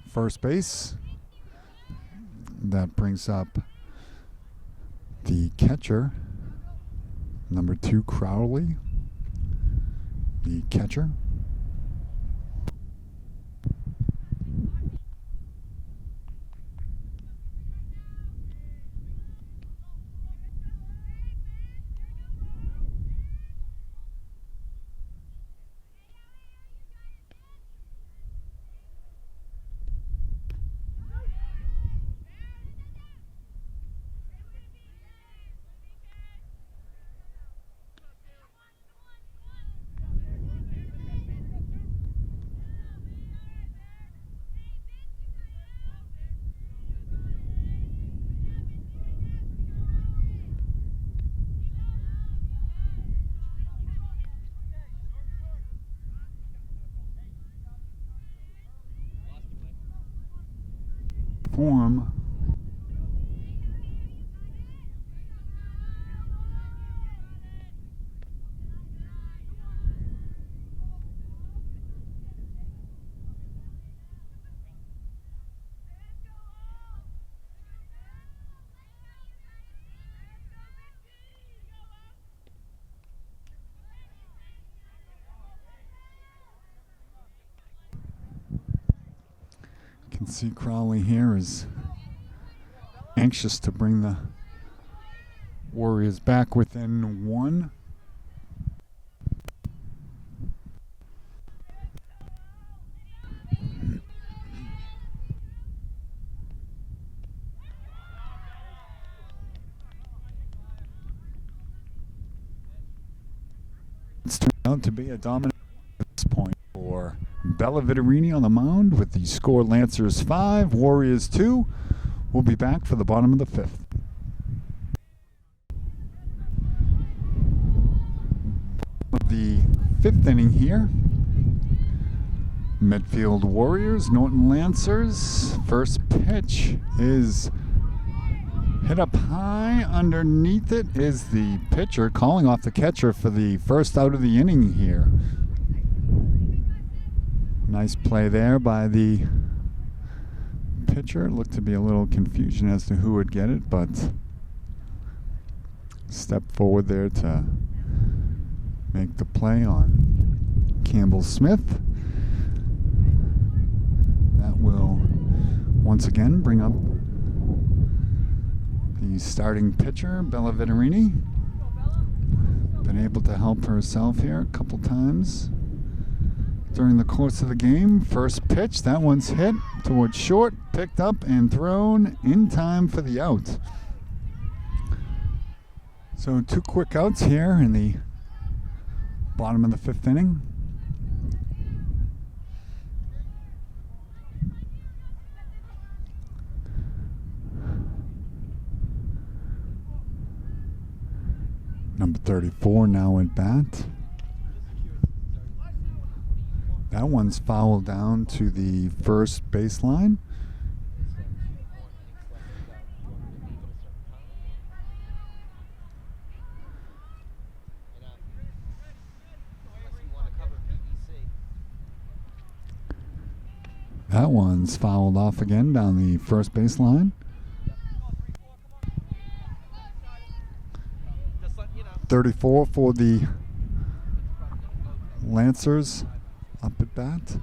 S1: first base. That brings up the catcher, number 2 Crowley, the catcher. form. You can see Crowley here is anxious to bring the Warriors back within one. It's turned out to be a dominant at this point for Bella Viterini on the mound with the score Lancers 5, Warriors 2. We'll be back for the bottom of the 5th. The 5th inning here. Medfield Warriors, Norton Lancers. First pitch is hit up high. Underneath it is the pitcher calling off the catcher for the first out of the inning here. Nice play there by the pitcher. It looked to be a little confusion as to who would get it, but step forward there to make the play on Campbell Smith. That will once again bring up the starting pitcher, Bella Viterini. Been able to help herself here a couple times during the course of the game. First pitch, that one's hit towards short, picked up and thrown in time for the out. So 2 quick outs here in the bottom of the 5th inning. Number 34 now at bat. That one's fouled down to the first baseline. That one's fouled off again down the first baseline. 34 for the Lancers up at bat.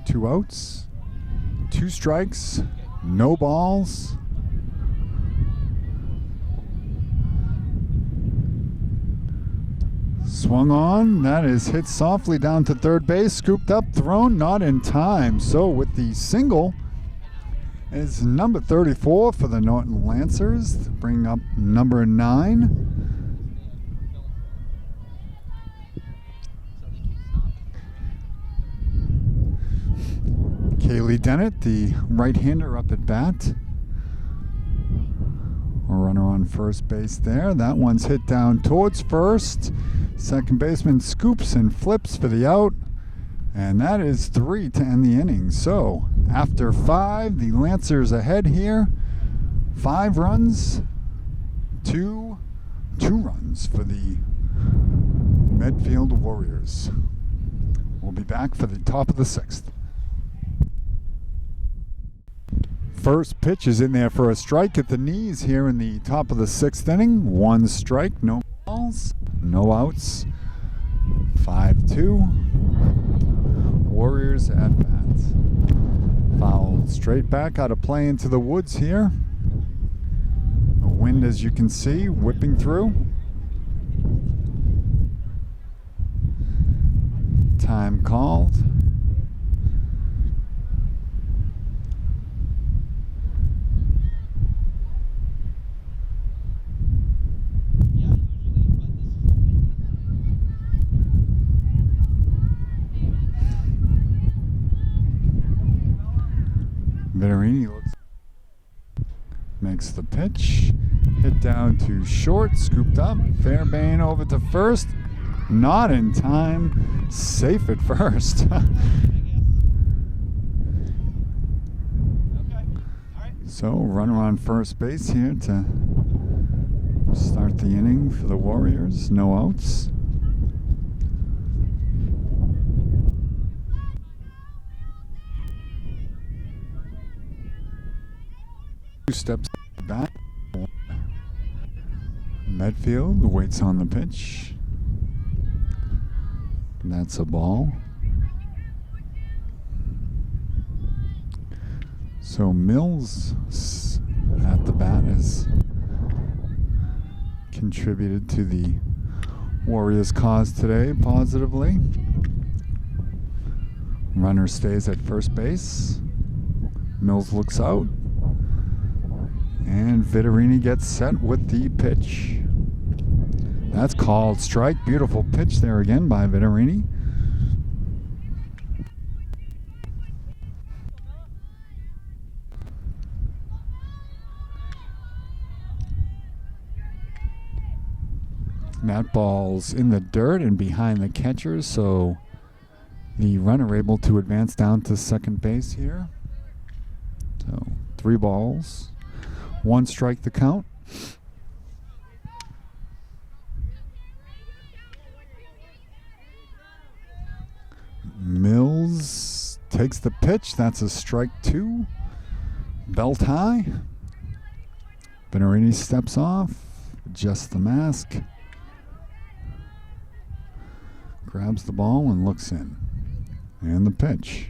S1: 2 outs, 2 strikes, no balls. Swung on, that is hit softly down to third base, scooped up, thrown, not in time. So with the single is number 34 for the Norton Lancers, bringing up number 9. Kaylee Dennett, the right-hander, up at bat. A runner on first base there. That one's hit down towards first. Second baseman scoops and flips for the out. And that is 3 to end the inning. So after 5, the Lancers ahead here. 5 runs to 2 runs for the Medfield Warriors. We'll be back for the top of the 6th. First pitch is in there for a strike at the knees here in the top of the 6th inning. 1 strike, no balls, no outs. 5-2. Warriors at bat. Foul straight back out of play into the woods here. The wind, as you can see, whipping through. Time called. Viterini makes the pitch, hit down to short, scooped up, Fairbairn over to first, not in time, safe at first. So, runner on first base here to start the inning for the Warriors. No outs. Two steps back. Medfield waits on the pitch. That's a ball. So Mills at the bat has contributed to the Warriors' cause today positively. Runner stays at first base. Mills looks out. And Vittorini gets set with the pitch. That's called strike. Beautiful pitch there again by Vittorini. That ball's in the dirt and behind the catcher, so the runner able to advance down to second base here. So 3 balls, 1 strike the count. Mills takes the pitch. That's a strike 2. Belt high. Vittorini steps off. Adjusts the mask. Grabs the ball and looks in. And the pitch.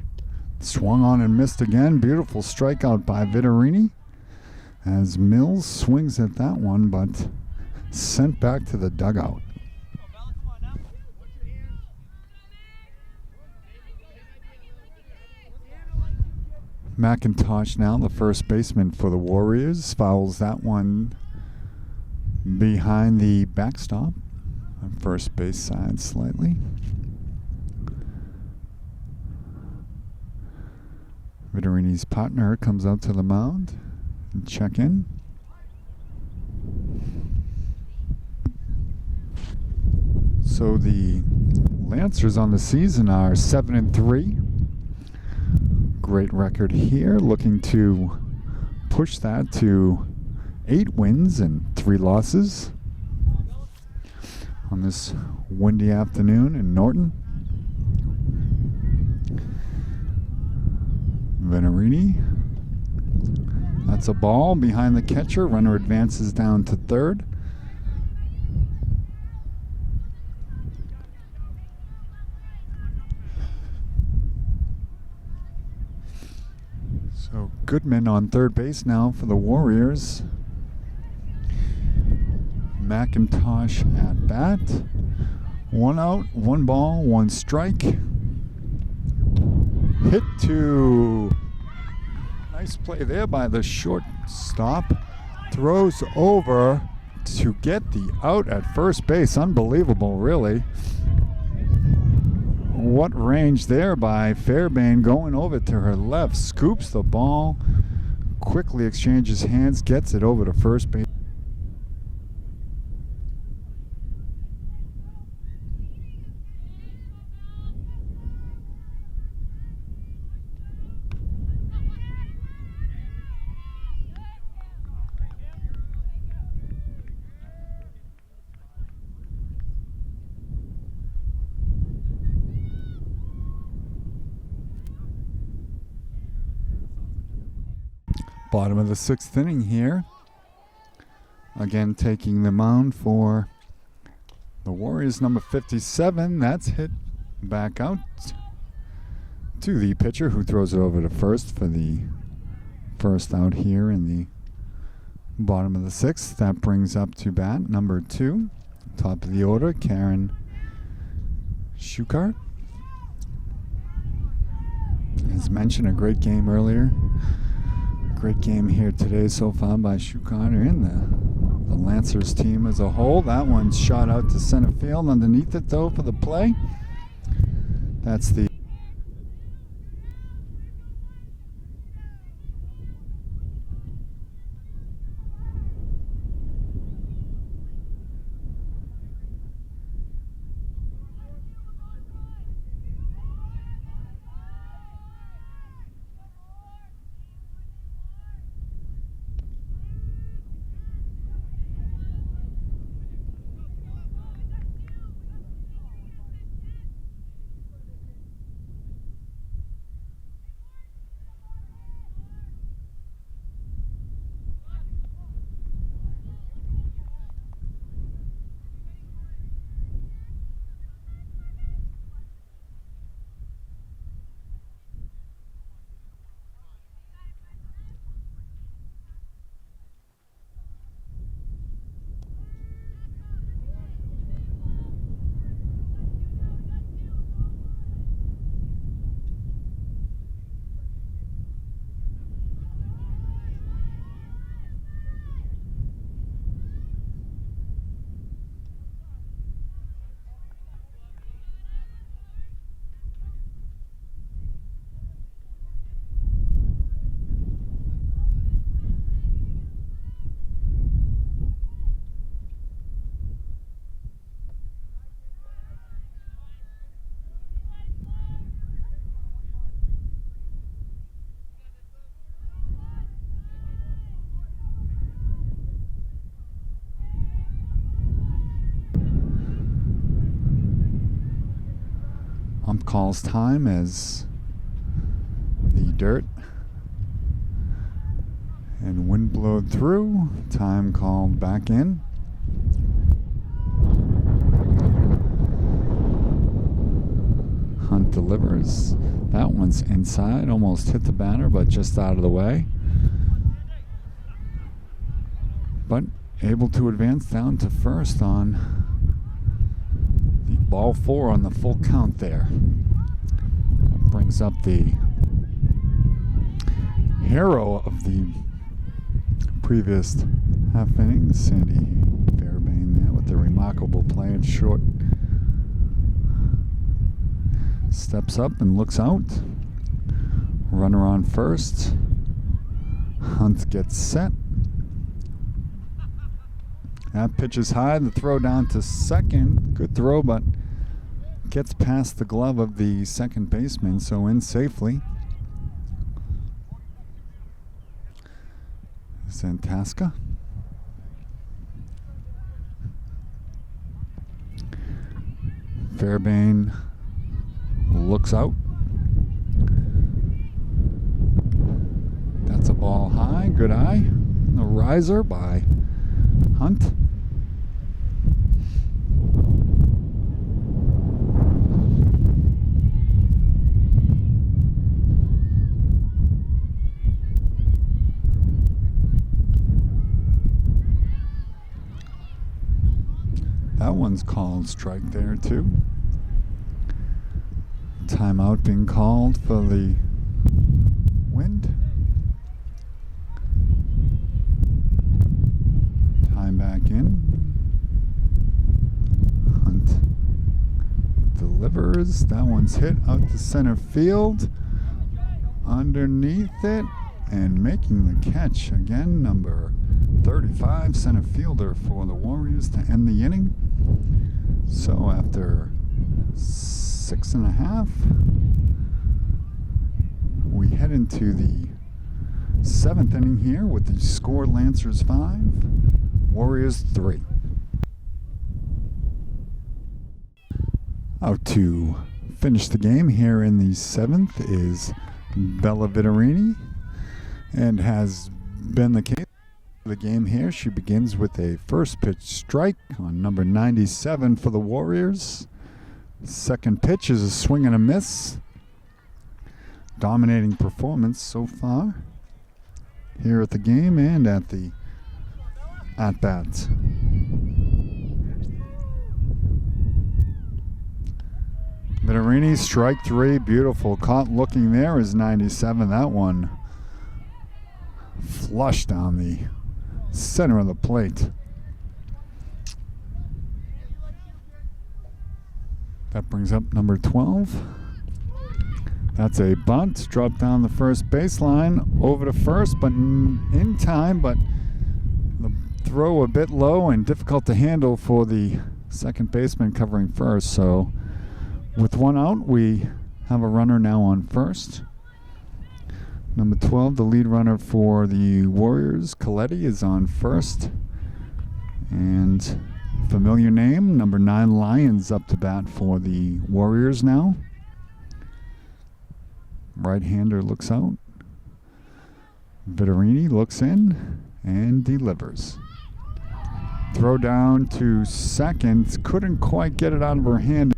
S1: Swung on and missed again. Beautiful strikeout by Vittorini. As Mills swings at that one, but sent back to the dugout. McIntosh now, the first baseman for the Warriors, fouls that one behind the backstop. On first base side slightly. Vittorini's partner comes out to the mound and check in. So the Lancers on the season are 7-3. Great record here, looking to push that to 8 wins and 3 losses on this windy afternoon in Norton. Vittorini. That's a ball behind the catcher. Runner advances down to third. So Goodman on third base now for the Warriors. McIntosh at bat. 1 out, 1 ball, 1 strike. Hit to. Nice play there by the shortstop. Throws over to get the out at first base. Unbelievable, really. What range there by Fairbairn, going over to her left. Scoops the ball. Quickly exchanges hands. Gets it over to first base. Bottom of the 6th inning here. Again, taking the mound for the Warriors, number 57. That's hit back out to the pitcher, who throws it over to first for the first out here in the bottom of the 6th. That brings up to bat number 2, top of the order, Karen Shuker. As mentioned, a great game earlier. Great game here today so far by Shuker and the Lancers team as a whole. That one's shot out to center field. Underneath it, though, for the play. That's the Ump calls time as the dirt and wind blowed through. Time called back in. Hunt delivers. That one's inside, almost hit the batter, but just out of the way. But able to advance down to first on the ball 4 on the full count there. Brings up the hero of the previous half innings, Sandy Fairbairn there with the remarkable play at short. Steps up and looks out. Runner on first. Hunt gets set. That pitch is high. The throw down to second. Good throw, but gets past the glove of the second baseman, so in safely. Santaska. Fairbairn looks out. That's a ball high. Good eye. A riser by Hunt. That one's called strike there too. Timeout being called for the Wind. Time back in. Hunt delivers. That one's hit out to center field. Underneath it and making the catch again, number 35, center fielder for the Warriors to end the inning. So after 6.5, we head into the 7th inning here with the score Lancers 5, Warriors 3. Out to finish the game here in the 7th is Bella Viterini, and has been the case for the game here. She begins with a first pitch strike on number 97 for the Warriors. Second pitch is a swing and a miss. Dominating performance so far here at the game and at the at-bats. Viterini, strike 3, beautiful. Caught looking there is 97. That one flush down the center of the plate. That brings up number 12. That's a bunt. Drop down the first baseline. Over to first, but in time. But the throw a bit low and difficult to handle for the second baseman covering first. So with one out, we have a runner now on first. Number 12, the lead runner for the Warriors, Coletti, is on first. And familiar name, number 9, Lyons, up to bat for the Warriors now. Right-hander looks out. Viterini looks in and delivers. Throw down to second. Couldn't quite get it out of her hand.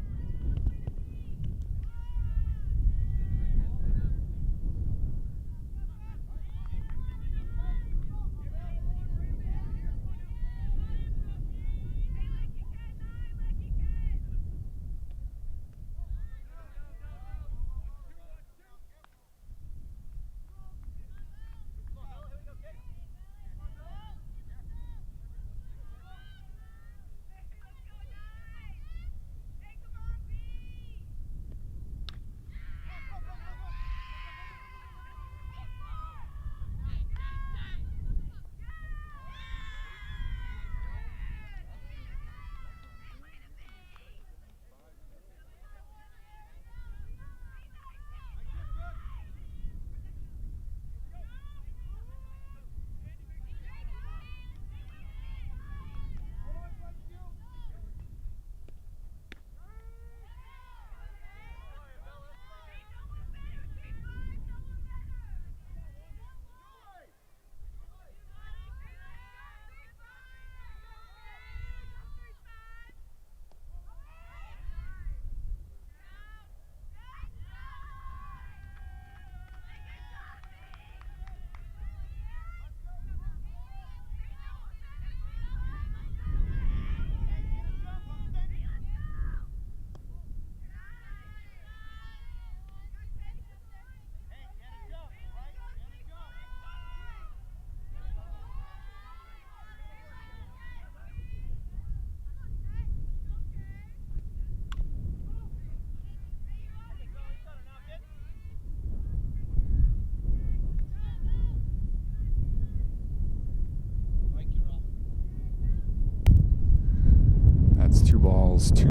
S1: Bell's 2.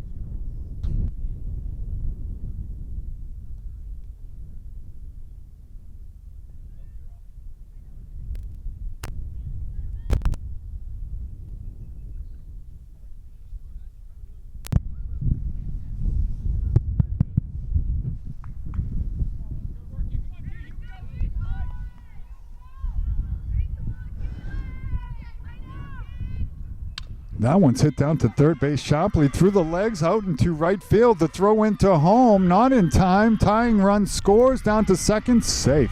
S1: That one's hit down to third base sharply through the legs out into right field. The throw into home, not in time. Tying run scores down to second, safe.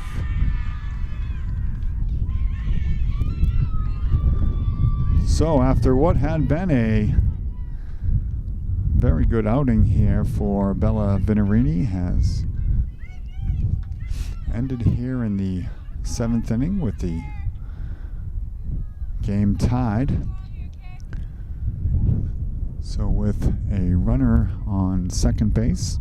S1: So after what had been a very good outing here for Bella Vinarini, has ended here in the 7th inning with the game tied. So with a runner on second base,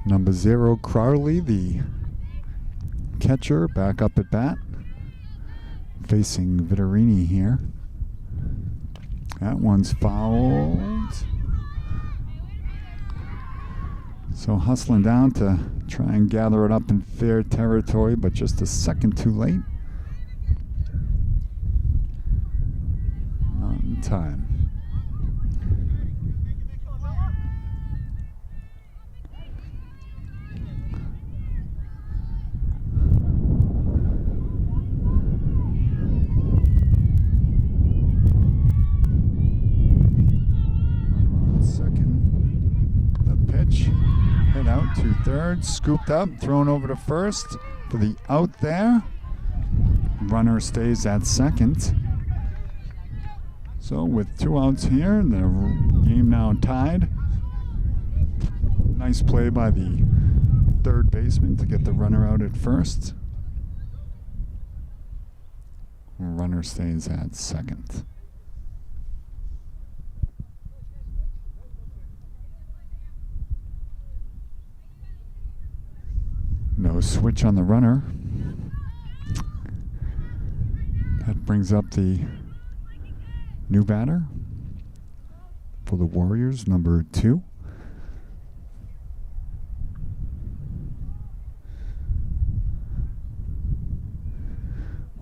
S1: number 0, Crowley, the catcher, back up at bat, facing Vitarini here. That one's fouled. So hustling down to try and gather it up in fair territory, but just a second too late. Not in time. Out to third, scooped up, thrown over to first for the out there. Runner stays at second. So with 2 outs here, the game now tied. Nice play by the third baseman to get the runner out at first. Runner stays at second. No switch on the runner. That brings up the new batter for the Warriors, number 2.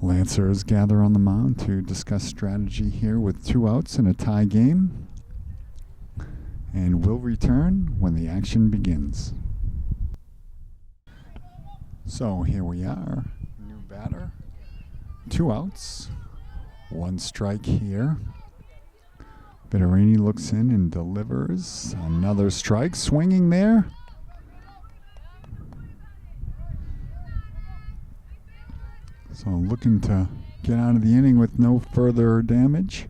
S1: Lancers gather on the mound to discuss strategy here with 2 outs in a tie game, and will return when the action begins. So here we are, new batter, 2 outs, 1 strike here. Vitarini looks in and delivers another strike, swinging there. So looking to get out of the inning with no further damage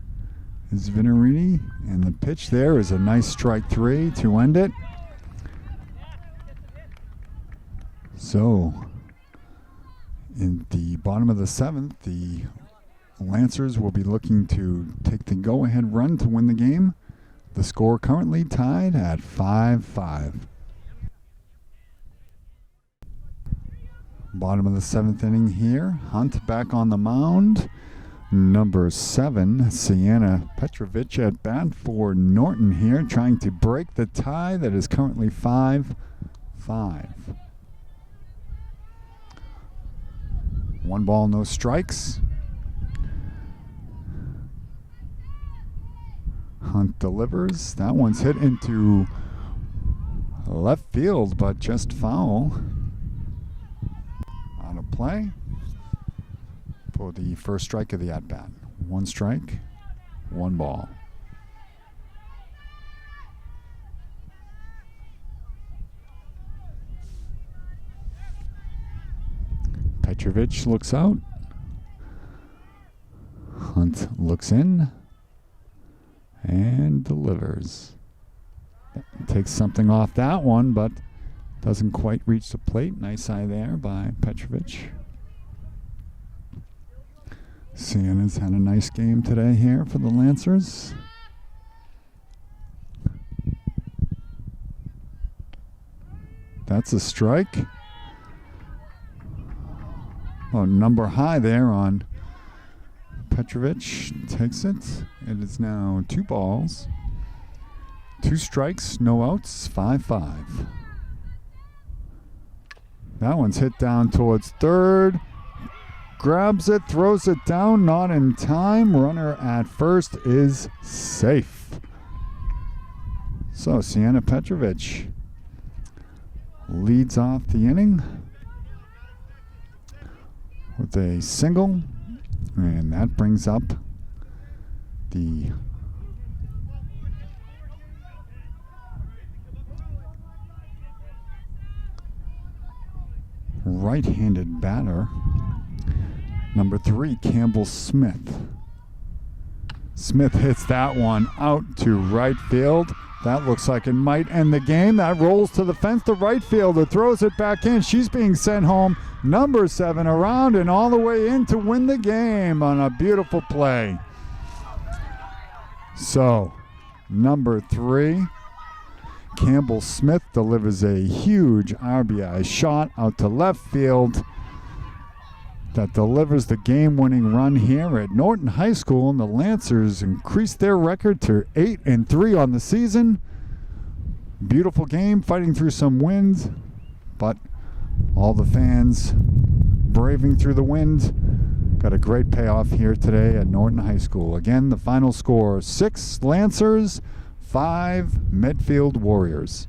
S1: is Vitarini, and the pitch there is a nice strike 3 to end it. So, in the bottom of the 7th, the Lancers will be looking to take the go-ahead run to win the game. The score currently tied at 5-5. Bottom of the 7th inning here. Hunt back on the mound. Number 7, Sienna Petrovic at bat for Norton here, trying to break the tie that is currently 5-5. 1 ball, no strikes. Hunt delivers. That one's hit into left field, but just foul. On a play for the first strike of the at-bat. 1 strike, 1 ball. Petrovic looks out. Hunt looks in and delivers. Takes something off that one, but doesn't quite reach the plate. Nice eye there by Petrovic. Sienna's had a nice game today here for the Lancers. That's a strike. Oh, number high there on Petrovic. Takes it It is now 2 balls, 2 strikes, no outs, 5-5. That one's hit down towards third. Grabs it, throws it down, not in time. Runner at first is safe. So Sienna Petrovic leads off the inning with a single, and that brings up the right-handed batter, number 3, Campbell Smith. Smith hits that one out to right field. That looks like it might end the game. That rolls to the fence. The right fielder throws it back in. She's being sent home. Number 7 around and all the way in to win the game on a beautiful play. So, number 3, Campbell Smith delivers a huge RBI shot out to left field that delivers the game-winning run here at Norton High School, and the Lancers increased their record to 8-3 on the season. Beautiful game, fighting through some wind, but all the fans braving through the wind. Got a great payoff here today at Norton High School. Again, the final score, 6 Lancers, 5 Medfield Warriors.